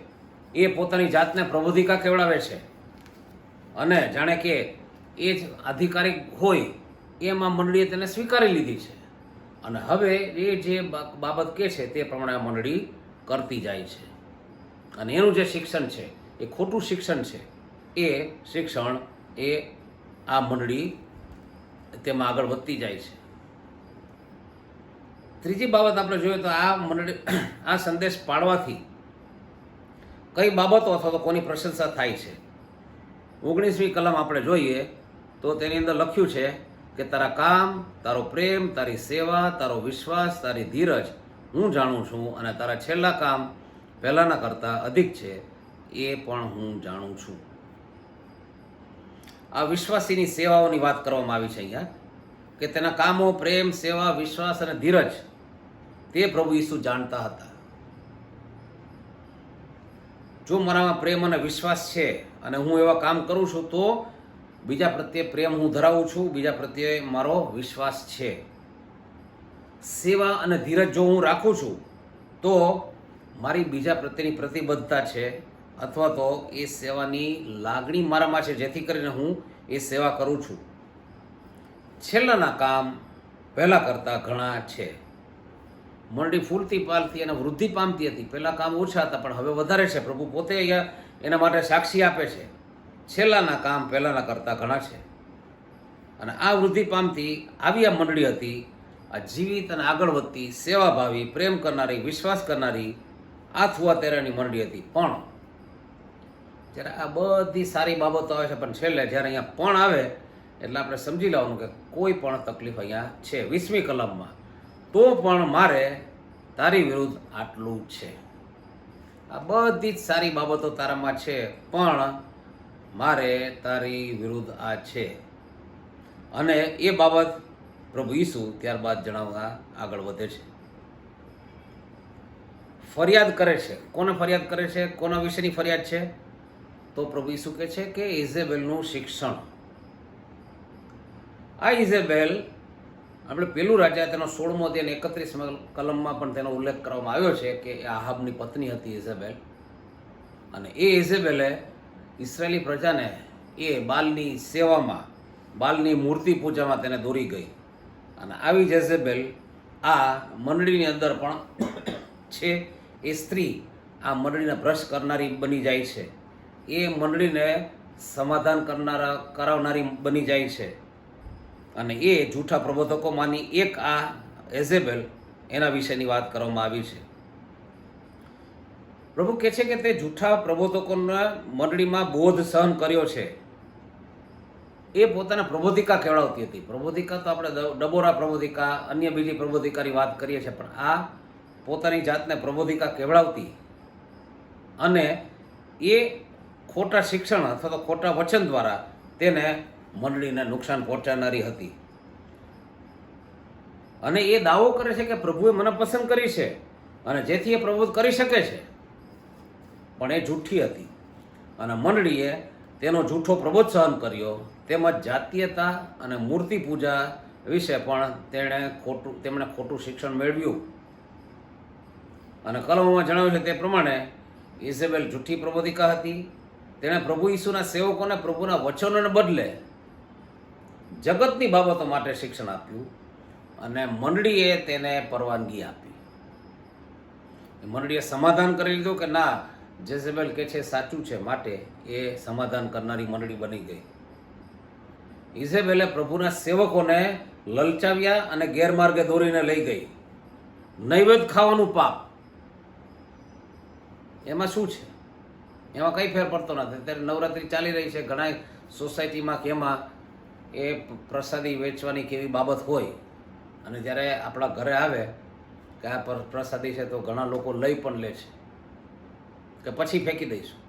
એ પોતાની જાતને પ્રબોધિકા કહેવડાવે છે અને જાણે કે એ જ આધિકારિક હોય એમાં મંડળીએ તેને સ્વીકારી લીધી છે. અને હવે એ જે બાબત કહે છે તે પ્રમાણે આ મંડળી કરતી જાય છે. અને એનું જે શિક્ષણ છે એ ખોટું શિક્ષણ છે. એ શિક્ષણ એ આ મંડળી તેમાં આગળ વધતી જાય છે. ત્રીજી બાબત આપણે જોઈએ તો આ મંડળી આ સંદેશ પાડવાથી કઈ બાબતો અથવા તો કોની પ્રશંસા થાય છે. 19મી કલમ આપણે જોઈએ તો તેની અંદર લખ્યું છે કે તારા કામ, તારો પ્રેમ, તારી સેવા, તારો વિશ્વાસ, તારી ધીરજ હું જાણું છું, અને તારા છેલ્લા કામ પહેલાંના કરતાં અધિક છે એ પણ હું જાણું છું. આ વિશ્વાસીની સેવાઓની વાત કરવામાં આવી છે અહીંયા કે તેના કામો, પ્રેમ, સેવા, વિશ્વાસ અને ધીરજ તે પ્રભુ ઈસુ જાણતા હતા. જો મારામાં પ્રેમ અને વિશ્વાસ છે અને હું એવા કામ કરું છું તો બીજા પ્રત્યે પ્રેમ હું ધરાવું છું, બીજા પ્રત્યે મારો વિશ્વાસ છે. સેવા અને ધીરજ જો હું રાખું છું તો મારી બીજા પ્રત્યેની પ્રતિબદ્ધતા છે અથવા તો એ સેવાની લાગણી મારામાં છે, જેથી કરીને હું એ સેવા કરું છું. છેલ્લાના કામ પહેલાં કરતાં ઘણા છે. મંડળી ફૂલતી પાલતી અને વૃદ્ધિ પામતી હતી. પહેલાં કામ ઓછા હતા પણ હવે વધારે છે. પ્રભુ પોતે અહીંયા એના માટે સાક્ષી આપે છે. છેલ્લાના કામ પહેલાંના કરતાં ઘણા છે. અને આ વૃદ્ધિ પામતી આવી આ મંડળી હતી, આ જીવિત અને આગળ વધતી, સેવાભાવી, પ્રેમ કરનારી, વિશ્વાસ કરનારી, આ થુઆતેરાની મંડળી હતી. પણ જ્યારે આ બધી સારી બાબતો આવે છે, પણ છેલ્લે જ્યારે અહીંયા પણ આવે એટલે આપણે સમજી લેવાનું કે કોઈ પણ તકલીફ અહીંયા છે. 20મી કલમમાં તો પણ મારે તારી વિરુદ્ધ આટલું છે. આ બધી જ સારી બાબતો તારામાં છે, પણ મારે તારી વિરુદ્ધ આ છે. અને એ બાબત પ્રભુ ઈસુ ત્યારબાદ જણાવવા આગળ વધે છે. ફરિયાદ કરે છે. કોને ફરિયાદ કરે છે? કોના વિશેની ફરિયાદ છે? તો પ્રભુ ઈસુ કહે છે કે ઇઝેબેલનું શિક્ષણ. આ ઇઝેબેલ આપણે પેલું રાજા તેનો 16મો અધ્યાય 31 કલમમાં પણ તેનો ઉલ્લેખ કરવામાં આવ્યો છે કે આહાબની પત્ની હતી ઇઝેબેલ. અને એ ઇઝેબેલે ઇસરાયેલી પ્રજાને એ બાલની સેવામાં, બાલની મૂર્તિ પૂજામાં તેને દોરી ગઈ. અને આવી જ ઇઝેબેલ આ મંડળીની અંદર પણ છે. એ સ્ત્રી આ મંડળીને ભ્રષ્ટ કરનારી બની જાય છે. એ મંડળીને સમાધાન કરાવનારી બની જાય છે. અને એ જૂઠા પ્રબોધકોમાંની એક આ એઝેબેલ, એના વિશેની વાત કરવામાં આવી છે. પ્રભુ કહે છે કે તે જૂઠા પ્રબોધકોના મંડળીમાં બોધ સહન કર્યો છે. એ પોતાના પ્રબોધિકા કહેવડાવતી હતી. પ્રબોધિકા તો આપણે ડબોરા પ્રબોધિકા, અન્ય બીજી પ્રબોધિકાની વાત કરીએ છીએ, પણ આ પોતાની જાતને પ્રબોધિકા કહેવડાવતી અને એ ખોટા શિક્ષણ અથવા તો ખોટા વચન દ્વારા તેને મંડળીને નુકસાન પહોંચાડનારી હતી. અને એ દાવો કરે છે કે પ્રભુએ મને પસંદ કરી છે અને જેથી એ પ્રબોધ કરી શકે છે, પણ એ જૂઠી હતી. અને મંડળીએ તેનો જૂઠો પ્રબોધ સહન કર્યો, તેમજ જાતીયતા અને મૂર્તિ પૂજા વિશે પણ તેમણે ખોટું શિક્ષણ મેળવ્યું. અને કલમોમાં જણાવ્યું છે તે પ્રમાણે ઇઝેબેલ જૂઠી પ્રબોધિકા હતી. તેણે પ્રભુ ઈસુના સેવકોને પ્રભુના વચનોને બદલે જગતની બાબતો માટે શિક્ષણ આપ્યું અને મંડળીએ તેને પરવાનગી આપી. મંડળીએ સમાધાન કરી લીધું કે ના, જેઝેબેલ કે છે સાચું છે, માટે એ સમાધાન કરનારી મંડળી બની ગઈ. ઇઝેબેલે પ્રભુના સેવકોને લલચાવ્યા અને ગેરમાર્ગે દોરીને લઈ ગઈ. નૈવેદ્ય ખાવાનું પાપ, એમાં શું છે? એમાં કંઈ ફેર પડતો નથી. અત્યારે નવરાત્રિ ચાલી રહી છે, ઘણા સોસાયટીમાં કે એમાં એ પ્રસાદી વેચવાની કેવી બાબત હોય, અને જ્યારે આપણા ઘરે આવે કે આ પ્રસાદી છે તો ઘણા લોકો લઈ પણ લે છે કે પછી ફેંકી દઈશું.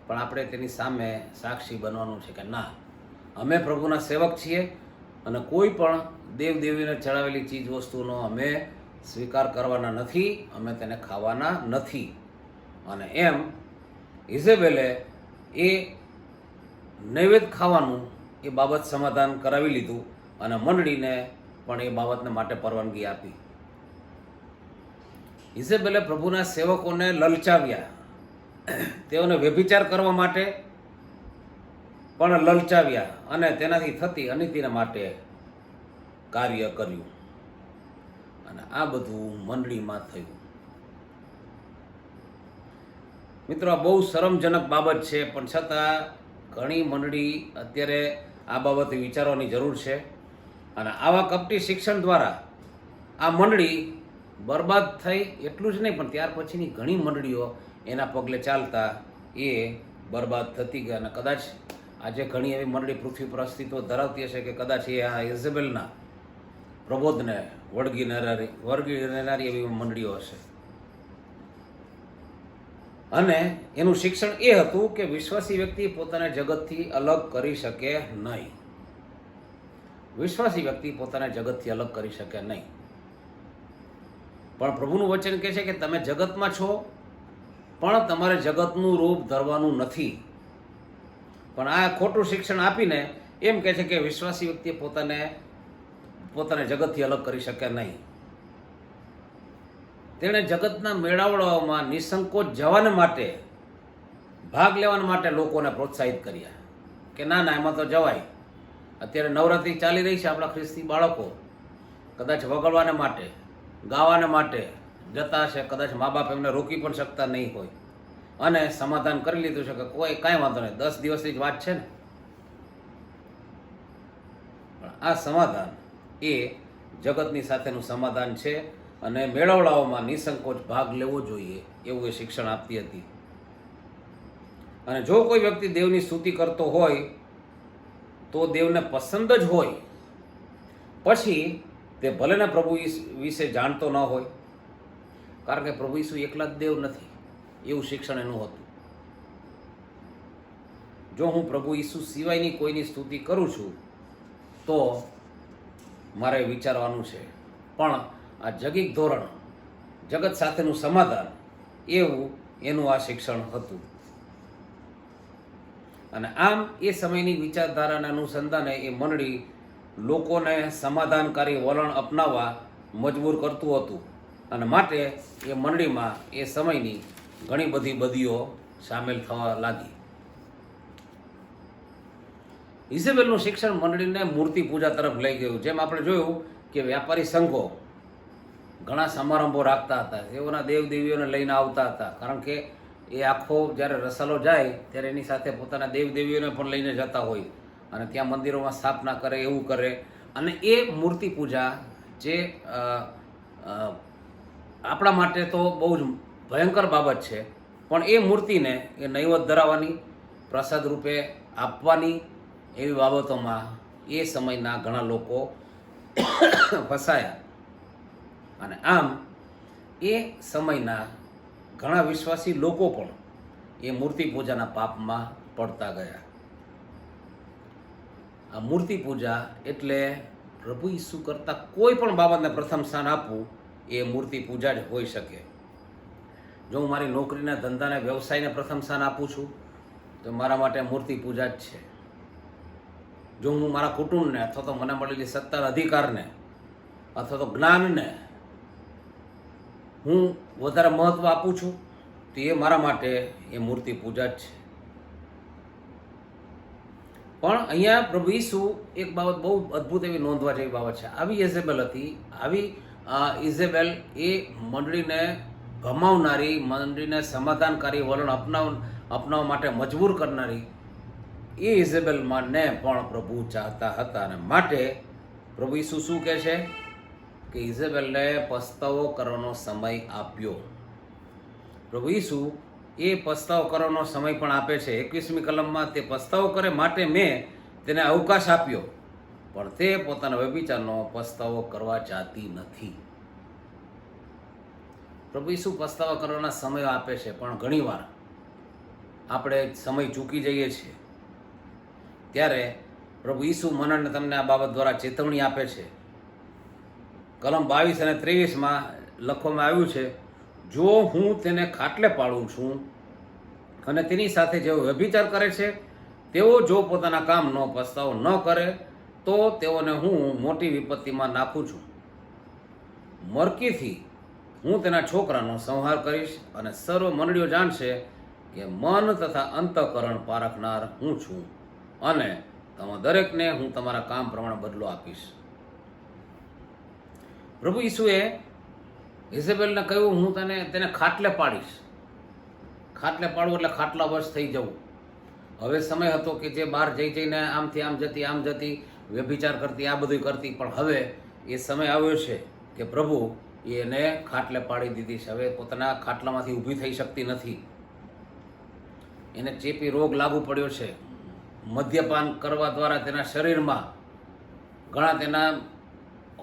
પણ આપણે તેની સામે સાક્ષી બનવાનું છે કે ના, અમે પ્રભુના સેવક છીએ અને કોઈ પણ દેવદેવીને ચડાવેલી ચીજ વસ્તુનો અમે સ્વીકાર કરવાના નથી, અમે તેને ખાવાના નથી. અને એમ ઇઝેબેલે એ નૈવેદ્ય ખાવાનું એ બાબત સમાધાન કરાવી લીધું અને મંડળીને પણ એ બાબતને માટે પરવાનગી આપી. ઇઝેબેલે પ્રભુના સેવકોને લલચાવ્યા, તેઓને વ્યભિચાર કરવા માટે પણ લલચાવ્યા અને તેનાથી થતી અનીતિના માટે કાર્ય કર્યું. અને આ બધું મંડળીમાં થયું. મિત્રો, આ બહુ શરમજનક બાબત છે, પણ છતાં ઘણી મંડળી અત્યારે આ બાબતે વિચારવાની જરૂર છે. અને આવા કપટી શિક્ષણ દ્વારા આ મંડળી બરબાદ થઈ, એટલું જ નહીં પણ ત્યાર પછીની ઘણી મંડળીઓ એના પગલે ચાલતા એ બરબાદ થતી ગઈ. અને કદાચ આજે ઘણી એવી મંડળી પૃથ્વી પર અસ્તિત્વ ધરાવતી હશે કે કદાચ એ આ ઇઝેબેલના પ્રબોધને વળગી રહેનારી એવી મંડળીઓ હશે. અને એનું શિક્ષણ એ હતું કે વિશ્વાસી વ્યક્તિ પોતાને જગતથી અલગ કરી શકે નહીં. વિશ્વાસી વ્યક્તિ પોતાને જગતથી અલગ કરી શકે નહીં. પણ પ્રભુનું વચન કહે છે કે તમે જગતમાં છો, પણ તમારે જગતનું રૂપ ધરવાનું નથી. પણ આ ખોટું શિક્ષણ આપીને એમ કહે છે કે વિશ્વાસી વ્યક્તિ પોતાને જગતથી અલગ કરી શકે નહીં. તેણે જગતના મેળાવડાઓમાં નિસંકોચ જવાને માટે, ભાગ લેવાને માટે લોકોને પ્રોત્સાહિત કર્યા કે ના ના, એમાં તો જવાય. અત્યારે નવરાત્રિ ચાલી રહી છે, આપણા ખ્રિસ્તી બાળકો કદાચ વગાડવાને માટે, ગાવાને માટે જતા હશે. કદાચ મા બાપ એમને રોકી પણ શકતા નહીં હોય અને સમાધાન કરી લીધું છે કે કોઈ કાંઈ વાંધો નહીં, 10 દિવસની જ વાત છે ને. પણ આ સમાધાન એ જગતની સાથેનું સમાધાન છે અને મેળવડાઓમાં નિસંકોચ ભાગ લેવો જોઈએ એવું એ શિક્ષણ આપતી હતી. અને જો કોઈ વ્યક્તિ દેવની સ્તુતિ કરતો હોય તો દેવને પસંદ જ હોય, પછી તે ભલેને પ્રભુ વિશે જાણતો ન હોય, કારણ કે પ્રભુ ઈસુ એકલા જ દેવ નથી, એવું શિક્ષણ એનું હતું. જો હું પ્રભુ ઈસુ સિવાયની કોઈની સ્તુતિ કરું છું તો મારે વિચારવાનું છે. પણ આ જગીક ધોરણ, જગત સાથેનું સમાધાન, એવું એનું આ શિક્ષણ હતું. અને આમ એ સમયની વિચારધારાના અનુસંધાને એ મંડળી લોકોને સમાધાનકારી વલણ અપનાવવા મજબૂર કરતું હતું. અને માટે એ મંડળીમાં એ સમયની ઘણી બધી બદીઓ સામેલ થવા લાગી. ઇઝેબેલનું શિક્ષણ મંડળીને મૂર્તિ પૂજા તરફ લઈ ગયું. જેમ આપણે જોયું કે વ્યાપારી સંઘો ઘણા સમારંભો રાખતા હતા, તેઓના દેવદેવીઓને લઈને આવતા હતા, કારણ કે એ આખો જ્યારે રસાલો જાય ત્યારે એની સાથે પોતાના દેવદેવીઓને પણ લઈને જતા હોય અને ત્યાં મંદિરોમાં સ્થાપના કરે, એવું કરે. અને એ મૂર્તિ પૂજા જે આપણા માટે તો બહુ જ ભયંકર બાબત છે, પણ એ મૂર્તિને એ નૈવેદ્ય ધરાવવાની, પ્રસાદ રૂપે આપવાની, એવી બાબતોમાં એ સમયના ઘણા લોકો ફસાયા. અને આમ એ સમયના ઘણા વિશ્વાસી લોકો પણ એ મૂર્તિ પૂજાના પાપમાં પડતા ગયા. આ મૂર્તિ પૂજા એટલે પ્રભુ ઈસુ કરતાં કોઈ પણ બાબતને પ્રથમ સ્થાન આપવું એ મૂર્તિ પૂજા જ હોઈ શકે. જો હું મારી નોકરીના ધંધાને વ્યવસાયને પ્રથમ સ્થાન આપું છું તો મારા માટે મૂર્તિ પૂજા જ છે. જો હું મારા કુટુંબને અથવા તો મને મળેલી સત્તા અધિકારને અથવા તો જ્ઞાનને હું વધારે મહત્ત્વ આપું છું તો એ મારા માટે એ મૂર્તિ પૂજા જ છે. પણ અહીંયા પ્રભુ ઈસુ એક બાબત બહુ અદ્ભુત એવી નોંધવા જેવી બાબત છે. આવી ઇઝેબેલ હતી, આવી ઇઝેબેલ એ મંડળીને ગમાવનારી, મંડળીને સમાધાનકારી વલણ અપનાવવા માટે મજબૂર કરનારી એ ઇઝેબેલને પણ પ્રભુ ચાહતા હતા. અને માટે પ્રભુ ઈસુ શું કહે છે કે ઇઝેબેલને પસ્તાવો કરવાનો સમય આપ્યો. પ્રભુ ઈસુ એ પસ્તાવો કરવાનો સમય પણ આપે છે. 21મી કલમમાં તે પસ્તાવો કરે માટે મેં તેને અવકાશ આપ્યો, પણ તે પોતાના વ્યભિચારનો પસ્તાવો કરવા ચાહતી નથી. પ્રભુ ઈસુ પસ્તાવો કરવાના સમય આપે છે, પણ ઘણીવાર આપણે સમય ચૂકી જઈએ છીએ. ત્યારે પ્રભુ ઈસુ મને અને તમને આ બાબત દ્વારા ચેતવણી આપે છે. કલમ 22 અને 23માં લખવામાં આવ્યું છે, જો હું તેને ખાટલે પાડું છું અને તેની સાથે જેઓ વ્યભિચાર કરે છે તેઓ જો પોતાના કામનો પસ્તાવો ન કરે તો તેઓને હું મોટી વિપત્તિમાં નાખું છું. મરકીથી હું તેના છોકરાનો સંહાર કરીશ અને સર્વ મંડળીઓ જાણશે કે મન તથા અંતઃકરણ પારખનાર હું છું, અને તમારા દરેકને હું તમારા કામ પ્રમાણે બદલો આપીશ. પ્રભુ ઈસુએ ઇઝેબેલને કહ્યું, હું તેને ખાટલે પાડીશ. ખાટલે પાડવું એટલે ખાટલા વશ થઈ જવું. હવે સમય હતો કે જે બહાર જઈને આમથી આમ જતી, વ્યભિચાર કરતી, આ બધું કરતી, પણ હવે એ સમય આવ્યો છે કે પ્રભુ એને ખાટલે પાડી દીધી છે. હવે પોતાના ખાટલામાંથી ઊભી થઈ શકતી નથી. એને ચેપી રોગ લાગુ પડ્યો છે. મદ્યપાન કરવા દ્વારા તેના શરીરમાં ઘણા તેના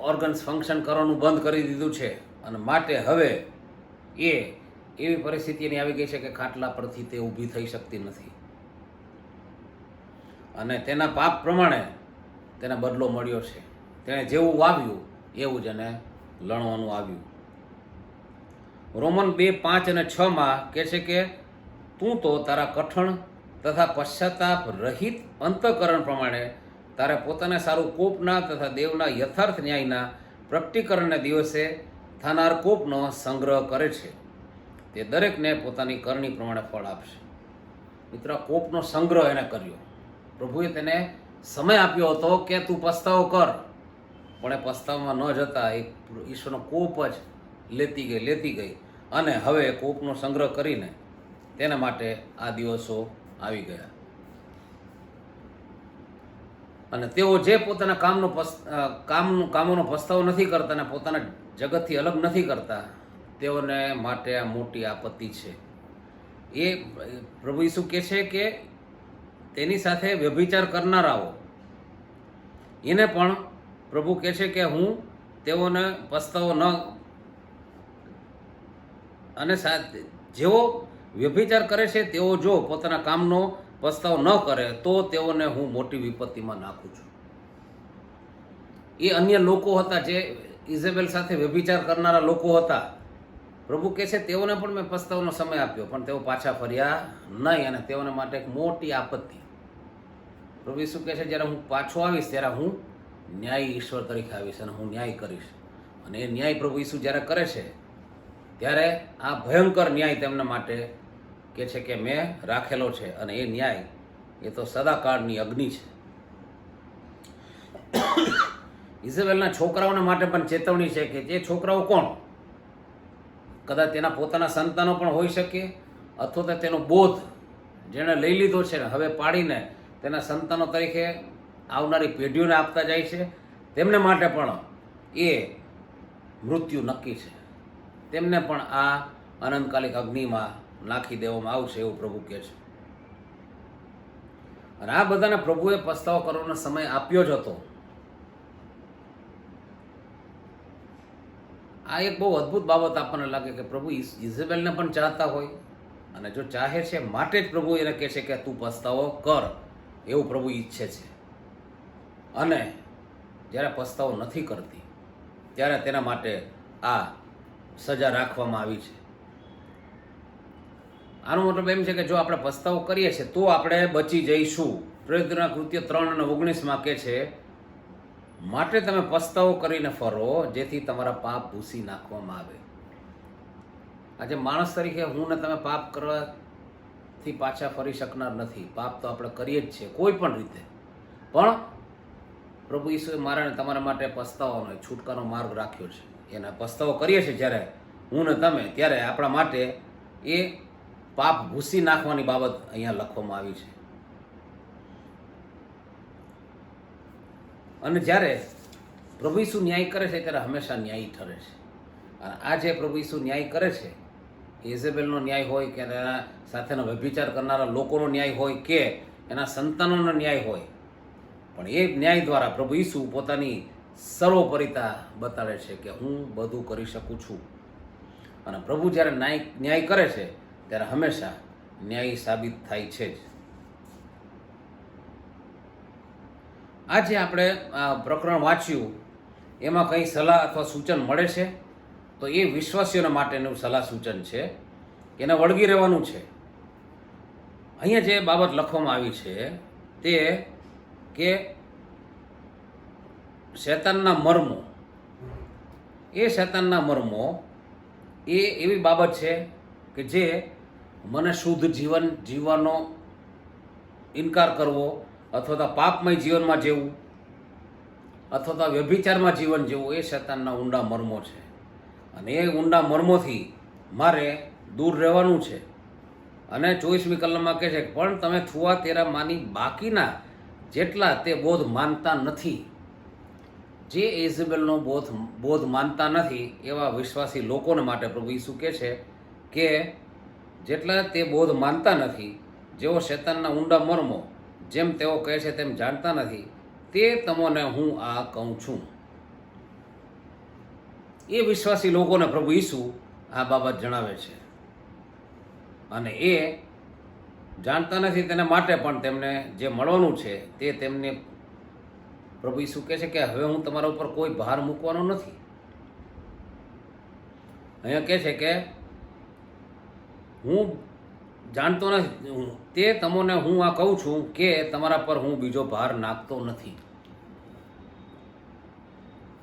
ઓર્ગન્સ ફંક્શન કરવાનું બંધ કરી દીધું છે, અને માટે હવે એ એવી પરિસ્થિતિની આવી ગઈ છે કે ખાટલા પરથી તે ઊભી થઈ શકતી નથી. અને તેના પાપ પ્રમાણે તેને બદલો મળ્યો છે. તેણે જેવું વાવ્યું એવું જ એને લણવાનું આવ્યું. રોમન 2:5 અને 6માં કહે છે કે તું તો તારા કઠણ તથા પશ્ચાતાપ રહિત અંતઃકરણ પ્રમાણે તારે પોતાને સારું કોપના તથા દેવના યથાર્થ ન્યાયના પ્રગટીકરણના દિવસે થનાર કોપનો સંગ્રહ કરે છે. તે દરેકને પોતાની કરણી પ્રમાણે ફળ આપશે. મિત્ર, કોપનો સંગ્રહ એને કર્યો. પ્રભુએ તેને સમય આપ્યો હતો કે તું પસ્તાવો કર, પણ એ પસ્તાવામાં ન જતા એ ઈશ્વરનો કોપ જ લેતી ગઈ, અને હવે કોપનો સંગ્રહ કરીને તેના માટે આ દિવસો આવી ગયા. અને તેઓ જે પોતાના કામોનો પસ્તાવો નથી કરતા અને પોતાના જગતથી અલગ નથી કરતા, તેઓને માટે આ મોટી આપત્તિ છે. એ પ્રભુ ઈસુ કહે છે કે તેની સાથે વ્યભિચાર કરનારાઓ એને પણ પ્રભુ કહે છે કે હું તેઓને પસ્તાવો ન, અને જેઓ વ્યભિચાર કરે છે તેઓ જો પોતાના કામનો પસ્તાવો ન કરે તો તેઓને હું મોટી વિપત્તિમાં નાખું છું. એ અન્ય લોકો હતા જે ઇઝેબેલ સાથે વ્યભિચાર કરનારા લોકો હતા. પ્રભુ કહે છે તેઓને પણ મેં પસ્તાવનો સમય આપ્યો, પણ તેઓ પાછા ફર્યા નહીં, અને તેઓને માટે એક મોટી આપત્તિ. પ્રભુ ઈસુ કહે છે જ્યારે હું પાછો આવીશ ત્યારે હું ન્યાયી ઈશ્વર તરીકે આવીશ અને હું ન્યાય કરીશ. અને એ ન્યાય પ્રભુ ઈસુ જ્યારે કરે છે ત્યારે આ ભયંકર ન્યાય તેમના માટે કહે છે કે મેં રાખેલો છે, અને એ ન્યાય એ તો સદાકાળની અગ્નિ છે. ઇઝેબેલના છોકરાઓને માટે પણ ચેતવણી છે કે જે છોકરાઓ કોણ, કદાચ તેના પોતાના સંતાનો પણ હોઈ શકે, અથવા તો તેનો બોધ જેણે લઈ લીધો છે ને હવે પાડીને તેના સંતાનો તરીકે આવનારી પેઢીઓને આપતા જાય છે, તેમને માટે પણ એ મૃત્યુ નક્કી છે. તેમને પણ આ અનંતકાલિક અગ્નિમાં નાખી દેવામાં આવશે એવું પ્રભુ કહે છે. અને આ બધાને પ્રભુએ પસ્તાવો કરવાનો સમય આપ્યો જ હતો. આ એક બહુ અદ્ભુત બાબત આપણને લાગે કે પ્રભુ ઇઝેબેલને પણ ચાહતા હોય અને જો ચાહે છે માટે જ પ્રભુ એને કહે છે કે તું પસ્તાવો કર, એવું પ્રભુ ઈચ્છે છે. અને જ્યારે પસ્તાવો નથી કરતી ત્યારે તેના માટે આ સજા રાખવામાં આવી છે. આનો મતલબ એમ છે કે જો આપણે પસ્તાવો કરીએ છીએ તો આપણે બચી જઈશું. પ્રેરિતોના કૃત્ય 3:19 કહે છે, માટે તમે પસ્તાવો કરીને ફરો જેથી તમારા પાપ ભૂંસી નાખવામાં આવે. આજે માણસ તરીકે હું ને તમે પાપ કરવાથી પાછા ફરી શકનાર નથી. પાપ તો આપણે કરીએ જ છીએ કોઈ પણ રીતે. પણ પ્રભુ ઈસુએ મારા ને તમારા માટે પસ્તાવાનો છૂટકાનો માર્ગ રાખ્યો છે. એના પસ્તાવો કરીએ છીએ જ્યારે હું ને તમે, ત્યારે આપણા માટે એ પાપ ભૂંસી નાખવાની બાબત અહીંયા લખવામાં આવી છે. અને જ્યારે પ્રભુ ઈસુ ન્યાય કરે છે ત્યારે હંમેશા ન્યાયી ઠરે છે. અને આ જે પ્રભુ ઈસુ ન્યાય કરે છે, ઇઝેબેલનો ન્યાય હોય કે એના સાથેનો વ્યભિચાર કરનારા લોકોનો ન્યાય હોય કે એના સંતાનોનો ન્યાય હોય, પણ એ ન્યાય દ્વારા પ્રભુ ઈસુ પોતાની સર્વોપરિતા બતાડે છે કે હું બધું કરી શકું છું. અને પ્રભુ જ્યારે ન્યાય કરે છે ત્યારે હંમેશા ન્યાયી સાબિત થાય છે જ. આજે આપણે આ પ્રકરણ વાંચ્યું, એમાં કંઈ સલાહ અથવા સૂચન મળે છે તો એ વિશ્વાસીઓના માટેનું સલાહ સૂચન છે. એને વળગી રહેવાનું છે. અહીંયા જે બાબત લખવામાં આવી છે તે કે શૈતાનના મર્મો, એ શૈતાનના મર્મો એ એવી બાબત છે કે જે મને શુદ્ધ જીવન જીવવાનો ઇનકાર કરવો, અથવા તો પાપમય જીવનમાં જેવું, અથવા તો વ્યભિચારમાં જીવન જેવું, એ શૈતાનના ઊંડા મર્મો છે. અને એ ઊંડા મર્મોથી મારે દૂર રહેવાનું છે. અને 24મી કલમમાં કહે છે પણ તમે છુઆ તેરા માની બાકીના જેટલા તે બોધ માનતા નથી. જે ઇઝેબેલનો બોધ માનતા નથી એવા વિશ્વાસી લોકોને માટે પ્રભુ ઈસુ કહે છે કે જેટલા તે બોધ માનતા નથી, જેઓ શૈતાનના ઊંડા મર્મો જેમ તેઓ કહે છે તેમ જાણતા નથી, તે તમોને હું આ કહું છું. એ વિશ્વાસી લોકોને પ્રભુ ઈસુ આ બાબત જણાવે છે. અને એ જાણતા નથી તેના માટે પણ તેમને જે મળવાનું છે તે તેમને પ્રભુ ઈસુ કહે છે કે હવે હું તમારા ઉપર કોઈ ભાર મૂકવાનો નથી. અહીંયા કહે છે કે હું જાણતો નથી, તે તમોને હું આ કહું છું કે તમારા પર હું બીજો ભાર નાખતો નથી.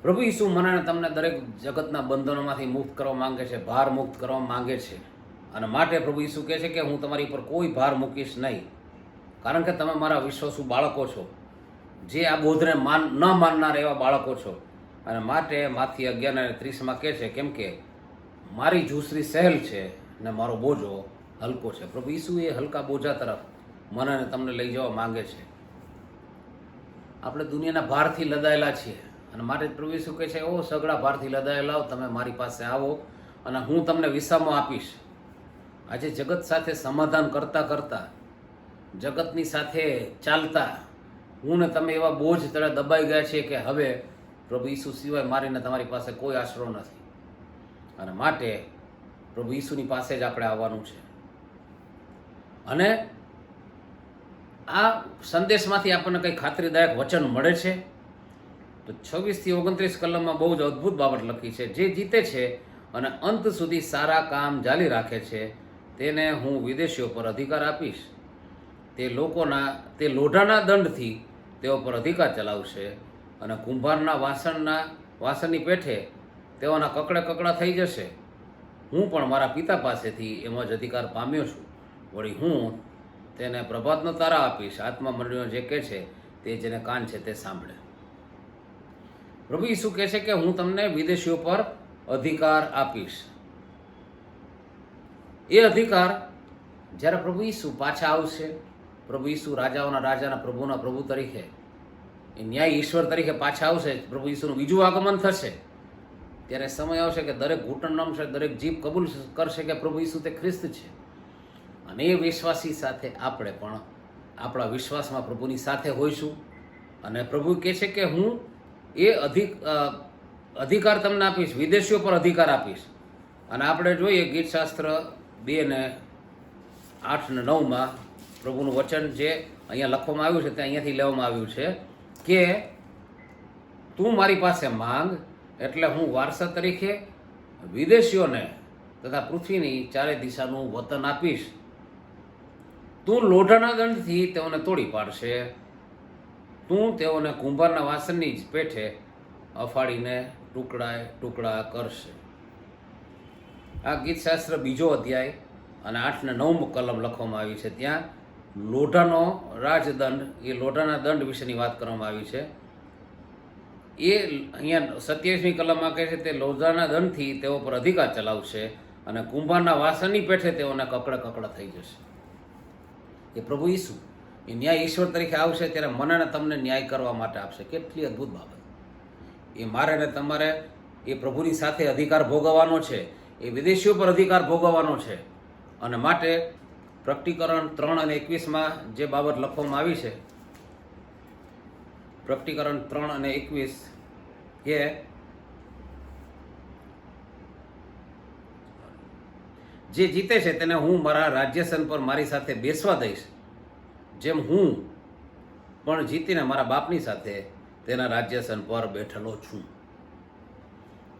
પ્રભુ ઈસુ મને તમને દરેક જગતના બંધનોમાંથી મુક્ત કરવા માંગે છે, ભાર મુક્ત કરવા માંગે છે. અને માટે પ્રભુ ઈસુ કહે છે કે હું તમારી પર કોઈ ભાર મૂકીશ નહીં, કારણ કે તમે મારા વિશ્વાસુ બાળકો છો, જે આ બોધને ન માનનાર એવા બાળકો છો. અને માટે માથી 11:30 કહે છે કેમ કે મારી જૂસરી સહેલ છે ને મારો બોજો હલકો છે. પ્રભુ ઈસુ એ હલકા બોજા તરફ મને અને તમને લઈ જવા માંગે છે. આપણે દુનિયાના ભારથી લદાયેલા છીએ અને માટે પ્રભુ ઈસુ કહે છે ઓ સગળા ભારથી લદાયેલા તમે મારી પાસે આવો અને હું તમને વિસામો આપીશ. આજે જગત સાથે સમાધાન કરતાં કરતાં, જગતની સાથે ચાલતા હું ને તમે એવા બોજ તળે દબાઈ ગયા છીએ કે હવે પ્રભુ ઈસુ સિવાય મારીને તમારી પાસે કોઈ આશરો નથી. અને માટે પ્રભુ ઈસુની પાસે જ આપણે આવવાનું છે. અને આ સંદેશમાંથી આપણને કંઈ ખાતરીદાયક વચન મળે છે તો 26 થી 29 કલમમાં બહુ જ અદ્ભુત બાબત લખી છે. જે જીતે છે અને અંત સુધી સારા કામ જારી રાખે છે તેને હું વિદેશીઓ પર અધિકાર આપીશ. તે લોઢાના દંડથી તેઓ પર અધિકાર ચલાવશે અને કુંભારના વાસણની પેઠે તેઓના કકડા થઈ જશે. હું પણ મારા પિતા પાસેથી એમ જ અધિકાર પામ્યો છું. વળી હું તેને પ્રભાતનો તારા આપીશ. આત્મા મંડળીઓ જે કહે છે તે જેને કાન છે તે સાંભળે. પ્રભુ ઈસુ કહે છે કે હું તમને વિદેશીઓ પર અધિકાર આપીશ. એ અધિકાર જ્યારે પ્રભુ ઈસુ પાછા આવશે, પ્રભુ ઈસુ રાજાઓના રાજાના પ્રભુના પ્રભુ તરીકે, એ ન્યાય ઈશ્વર તરીકે પાછા આવશે, પ્રભુ ઈસુનું બીજું આગમન થશે, ત્યારે સમય આવશે કે દરેક ઘૂંટણ નમશે, દરેક જીભ કબૂલ કરશે કે પ્રભુ ઈસુ તે ખ્રિસ્ત છે. અને એ વિશ્વાસી સાથે આપણે પણ આપણા વિશ્વાસમાં પ્રભુની સાથે હોઈશું. અને પ્રભુ કહે છે કે હું એ અધિકાર તમને આપીશ, વિદેશીઓ પર અધિકાર આપીશ. અને આપણે જોઈએ ગીતશાસ્ત્ર 2 ને 8 અને 9માં પ્રભુનું વચન જે અહીંયા લખવામાં આવ્યું છે તે અહીંયાથી લેવામાં આવ્યું છે કે તું મારી પાસે માંગ એટલે હું વારસા તરીકે વિદેશીઓને તથા પૃથ્વીની ચારે દિશાનું વતન આપીશ. તું લોઢાના દંડથી તેઓને તોડી પાડશે. તું તેઓને કુંભારના વાસણની જ પેઠે અફાડીને ટુકડા કરશે. આ ગીતશાસ્ત્ર 2 અધ્યાય અને 8 ને 9 કલમ લખવામાં આવી છે. ત્યાં લોઢાનો રાજદંડ, એ લોઢાના દંડ વિશેની વાત કરવામાં આવી છે. એ અહીંયા 27મી કલમમાં કહે છે તે લોઢાના દંડથી તેઓ પર અધિકાર ચલાવશે અને કુંભારના વાસણની પેઠે તેઓને કકડા થઈ જશે. એ પ્રભુ ઈસુ એ ન્યાય ઈશ્વર તરીકે આવશે ત્યારે મને અને તમને ન્યાય કરવા માટે આપશે. કેટલી અદ્ભુત બાબત! એ મારે ને તમારે એ પ્રભુની સાથે અધિકાર ભોગવવાનો છે, એ વિદેશીઓ પર અધિકાર ભોગવવાનો છે. અને માટે પ્રકટીકરણ 3 અને 21માં જે બાબત લખવામાં આવી છે, પ્રકટીકરણ 3 અને 21 કે જે જીતે છે તેને હું મારા રાજ્યસન પર મારી સાથે બેસવા દઈશ, જેમ હું પણ જીતીને મારા બાપની સાથે તેના રાજ્યસન પર બેઠેલો છું.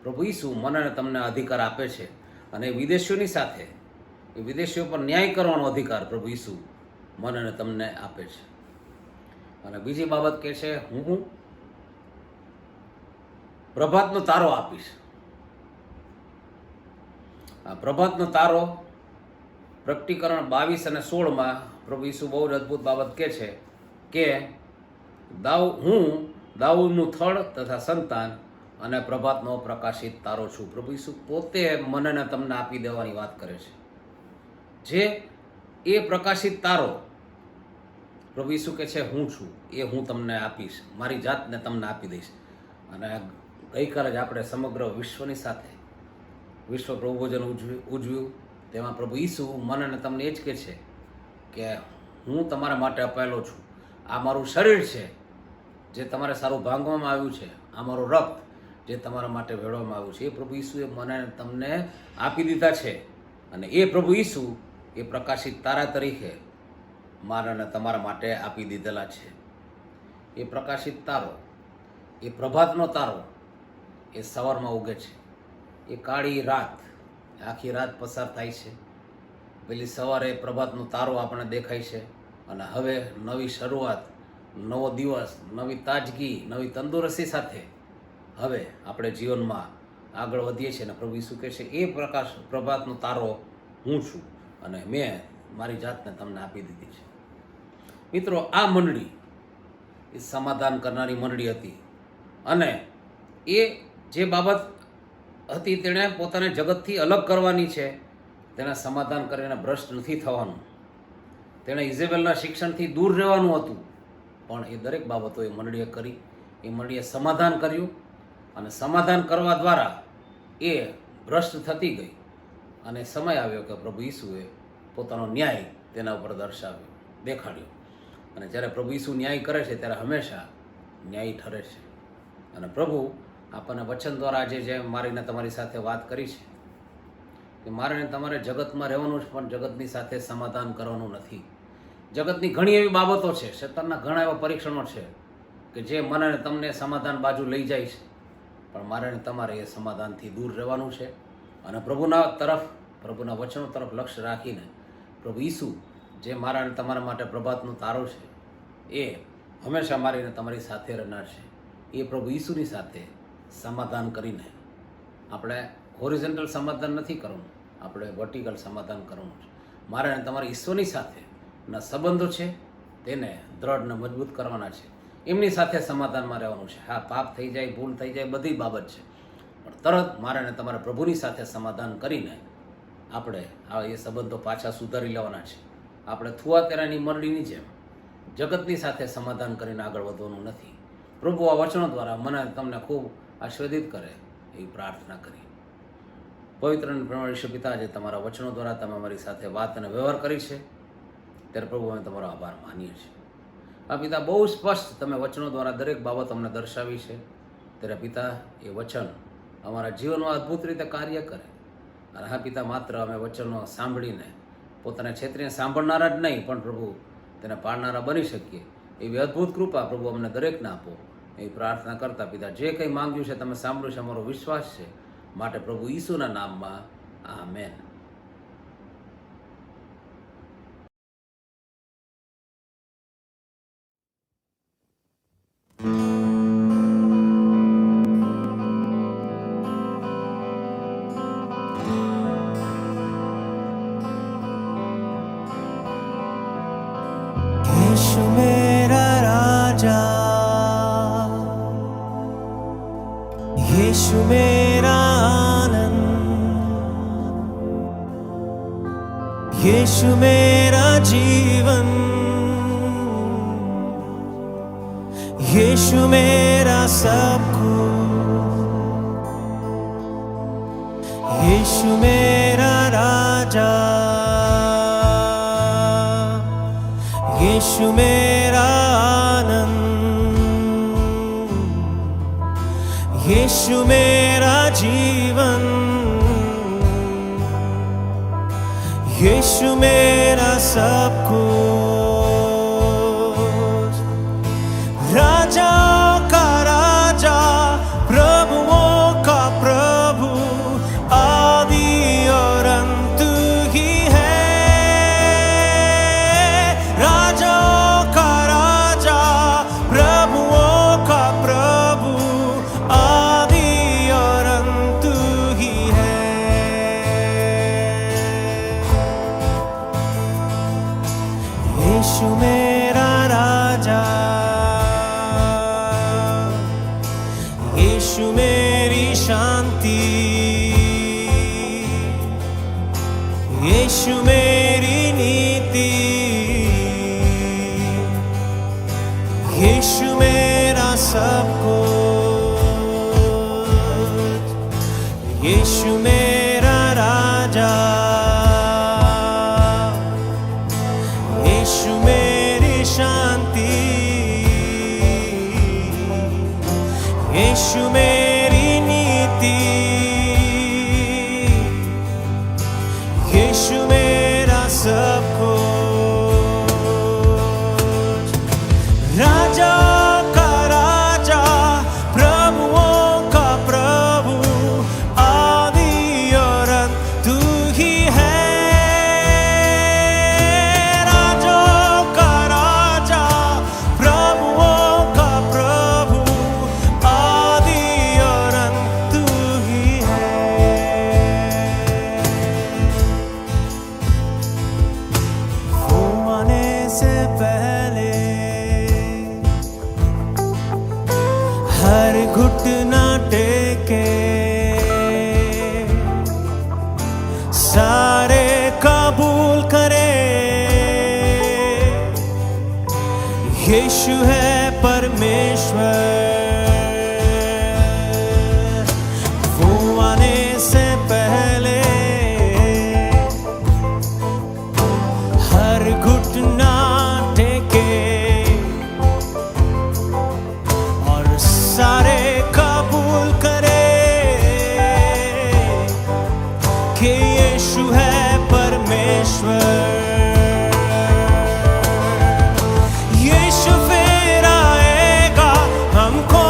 પ્રભુ ઈસુ મને અને તમને અધિકાર આપે છે અને વિદેશીઓની સાથે એ વિદેશીઓ પર ન્યાય કરવાનો અધિકાર પ્રભુ ઈસુ મને અને તમને આપે છે. અને બીજી બાબત કે છે હું પ્રભાતનો તારો આપીશ. આ પ્રભાતનો તારો પ્રકટીકરણ 22 અને 16માં પ્રભુ ઈસુ બહુ જ અદ્ભુત બાબત કહે છે કે હું દાઉદનું થડ તથા સંતાન અને પ્રભાતનો પ્રકાશિત તારો છું. પ્રભુ ઈસુ પોતે મને ને તમને આપી દેવાની વાત કરે છે. જે એ પ્રકાશિત તારો પ્રભુ ઈસુ કહે છે હું છું, એ હું તમને આપીશ, મારી જાતને તમને આપી દઈશ. અને ગઈકાલે જ આપણે સમગ્ર વિશ્વની સાથે વિશ્વ પ્રભુ ભોજન ઉજવ્યું. તેમાં પ્રભુ ઈસુ મને અને તમને એ જ કહે છે કે હું તમારા માટે અપાયેલો છું. આ મારું શરીર છે જે તમારે સારું ભાંગવામાં આવ્યું છે, આ મારું રક્ત જે તમારા માટે વેડવામાં આવ્યું છે, એ પ્રભુ ઈસુએ મને તમને આપી દીધા છે. અને એ પ્રભુ ઈસુ એ પ્રકાશિત તારા તરીકે મારા અને તમારા માટે આપી દીધેલા છે. એ પ્રકાશિત તારો, એ પ્રભાતનો તારો, એ સવારમાં ઉગે છે. એ કાળી રાત, આખી રાત પસાર થાય છે, પેલી સવારે પ્રભાતનો તારો આપણને દેખાય છે. અને હવે નવી શરૂઆત, નવો દિવસ, નવી તાજગી, નવી તંદુરસ્તી સાથે હવે આપણે જીવનમાં આગળ વધીએ છીએ. અને પ્રભુ ઈસુ કહે છે એ પ્રભાતનો તારો હું છું અને મેં મારી જાતને તમને આપી દીધી છે. મિત્રો, આ મંડળી એ સમાધાન કરનારી મંડળી હતી. અને એ જે બાબત હતી તેણે પોતાને જગતથી અલગ કરવાની છે, તેના સમાધાન કરીને ભ્રષ્ટ નથી થવાનું, તેણે ઇઝેબેલના શિક્ષણથી દૂર રહેવાનું હતું. પણ એ દરેક બાબતો એ મંડળીએ કરી. એ મંડળીએ સમાધાન કર્યું અને સમાધાન કરવા દ્વારા એ ભ્રષ્ટ થતી ગઈ. અને સમય આવ્યો કે પ્રભુ ઈસુએ પોતાનો ન્યાય તેના ઉપર દેખાડ્યો. અને જ્યારે પ્રભુ ઈસુ ન્યાય કરે છે ત્યારે હંમેશા ન્યાયી ઠરે છે. અને પ્રભુ આપણને વચન દ્વારા આજે જે મારીને તમારી સાથે વાત કરી છે કે મારે તમારે જગતમાં રહેવાનું છે, પણ જગતની સાથે સમાધાન કરવાનું નથી. જગતની ઘણી એવી બાબતો છે, શેતાનના ઘણા એવા પરીક્ષણો છે કે જે મને અને તમને સમાધાન બાજુ લઈ જાય છે. પણ મારે ને તમારે એ સમાધાનથી દૂર રહેવાનું છે. અને પ્રભુના વચનો તરફ લક્ષ્ય રાખીને પ્રભુ ઈસુ જે મારા અને તમારા માટે પ્રભાતનો તારો છે, એ હંમેશા મારીને તમારી સાથે રહેનાર છે. એ પ્રભુ ઈસુની સાથે સમાધાન કરીને આપણે હોરિઝોન્ટલ સમાધાન નથી કરવાનું, આપણે વર્ટિકલ સમાધાન કરવાનું છે. મારે અને તમારા ઈશ્વરની સાથેના સંબંધો છે તેને દ્રઢ અને મજબૂત કરવાના છે. એમની સાથે સમાધાનમાં રહેવાનું છે. હા, પાપ થઈ જાય, ભૂલ થઈ જાય, બધી બાબત છે, પણ તરત મારે અને તમારે પ્રભુની સાથે સમાધાન કરીને આપણે એ સંબંધો પાછા સુધારી લેવાના છે. આપણે થુઆતેરાની મંડળીની જેમ જગતની સાથે સમાધાન કરીને આગળ વધવાનું નથી. પ્રભુ આ વચનો દ્વારા મને તમને ખૂબ આશીર્વાદિત કરે એવી પ્રાર્થના કરી. પવિત્ર અને પ્રેમળ પિતા, જે તમારા વચનો દ્વારા તમે અમારી સાથે વાત અને વ્યવહાર કરી છે ત્યારે પ્રભુ અમે તમારો આભાર માનીએ છીએ. આ પિતા, બહુ સ્પષ્ટ તમે વચનો દ્વારા દરેક બાબત અમને દર્શાવી છે. ત્યારે પિતા, એ વચન અમારા જીવનમાં અદ્ભુત રીતે કાર્ય કરે. અને હા પિતા, માત્ર અમે વચનો સાંભળીને પોતાને છેતરીને સાંભળનારા જ નહીં પણ પ્રભુ તેને પાળનારા બની શકીએ એવી અદ્ભુત કૃપા પ્રભુ અમને દરેકને આપો એ પ્રાર્થના કરતા પિતા જે કંઈ માંગ્યું છે તમે સાંભળ્યું છે અમારો વિશ્વાસ છે માટે પ્રભુ ઈસુના નામમાં આમેન. यीशु मेरा राजा, यीशु मेरा आनंद, यीशु मेरा जीवन, यीशु मेरा सब कुछ, यीशु मेरा राजा, यीशु मेरा आनंद, यीशु मेरा जीवन, यीशु मेरा सब कुछ. राजाओं का राजा, प्रभुओं का प्रभु, आदि और अंत ही है. राजाओं का राजा, प्रभुओं का प्रभु, आदि और अंत ही है. यीशु मेरा राजा, यीशु मेरी शांति, यीशु मेरी नीति, यीशु मेरा सब कुछ, यीशु मेरा राजा, यीशु मेरी शांति, यीशु मेरी नीति, यीशु मेरा सब कुछ. राजा का राजा, प्रभुओं का प्रभु, आदि और अंत तू ही है. राजा का राजा, प्रभुओं का प्रभु, आदि और अंत तू ही है. वो आने से पहले हर घुटना टेके, सारे कबूल करे, यीशु है परमेश्वर. वो आने से पहले हर घुटना टेके और सारे कबूल करे कि यीशु है परमेश्वर. यीशु फिर आएगा हमको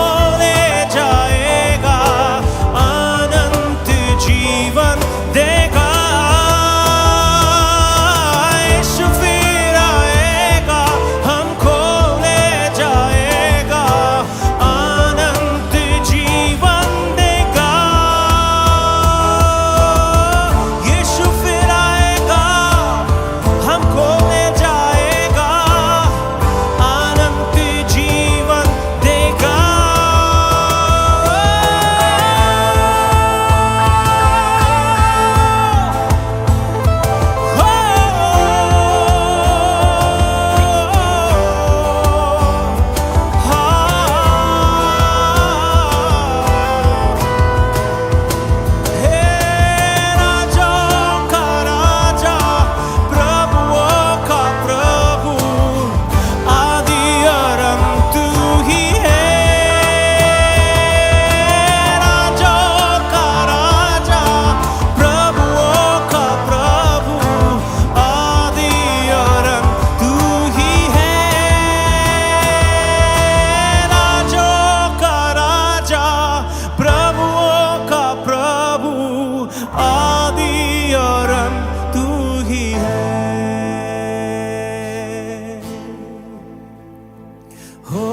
हो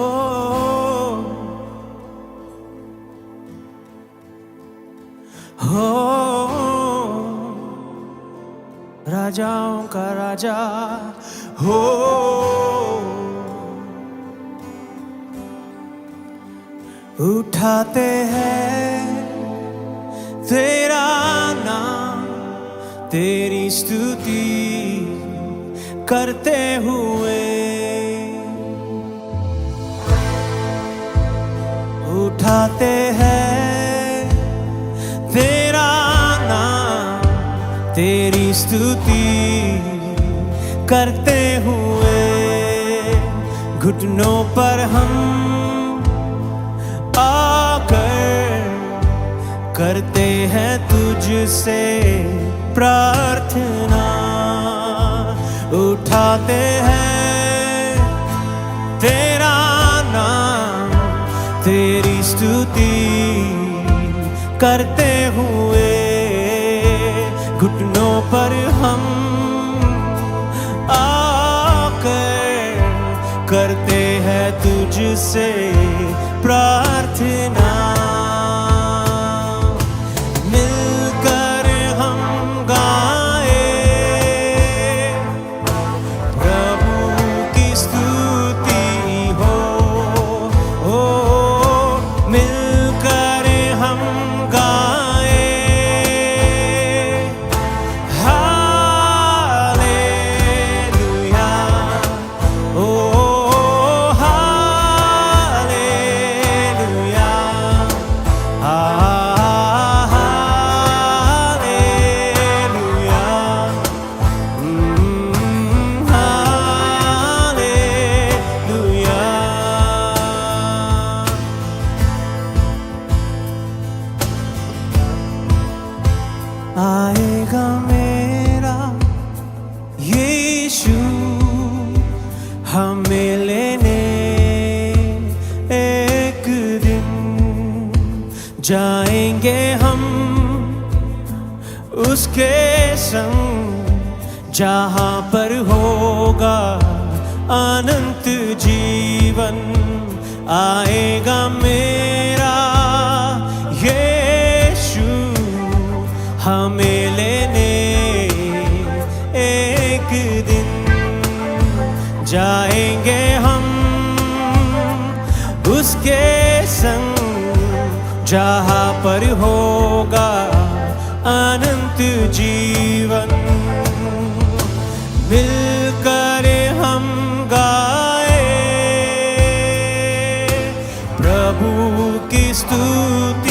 हो राजाओं का राजा हो उठाते हैं तेरा नाम, तेरी स्तुति करते हुए उठाते हैं तेरा नाम, तेरी स्तुति करते हुए घुटनों पर हम आकर करते हैं तुझसे प्रार्थना, उठाते हैं तेरा नाम, तेरी स्तुति करते हुए घुटनों पर हम आकर करते हैं तुझसे प्रार्थना, मिलकर हम गाए प्रभु की स्तुति हो, मिलकर हम गाए हालेलुया, ओ हालेलुया, हालेलुया, हालेलुया। आएगा मेरा यीशु हमें लेने एक दिन, जाएंगे हम उसके संग जहाँ पर होगा अनंत जीवन। आएगा मेरा यीशु हमें लेने एक दिन, जाएंगे हम उसके संग जहाँ पर होगा अनंत जीवन। मिलकर हम गाए प्रभु की स्तुति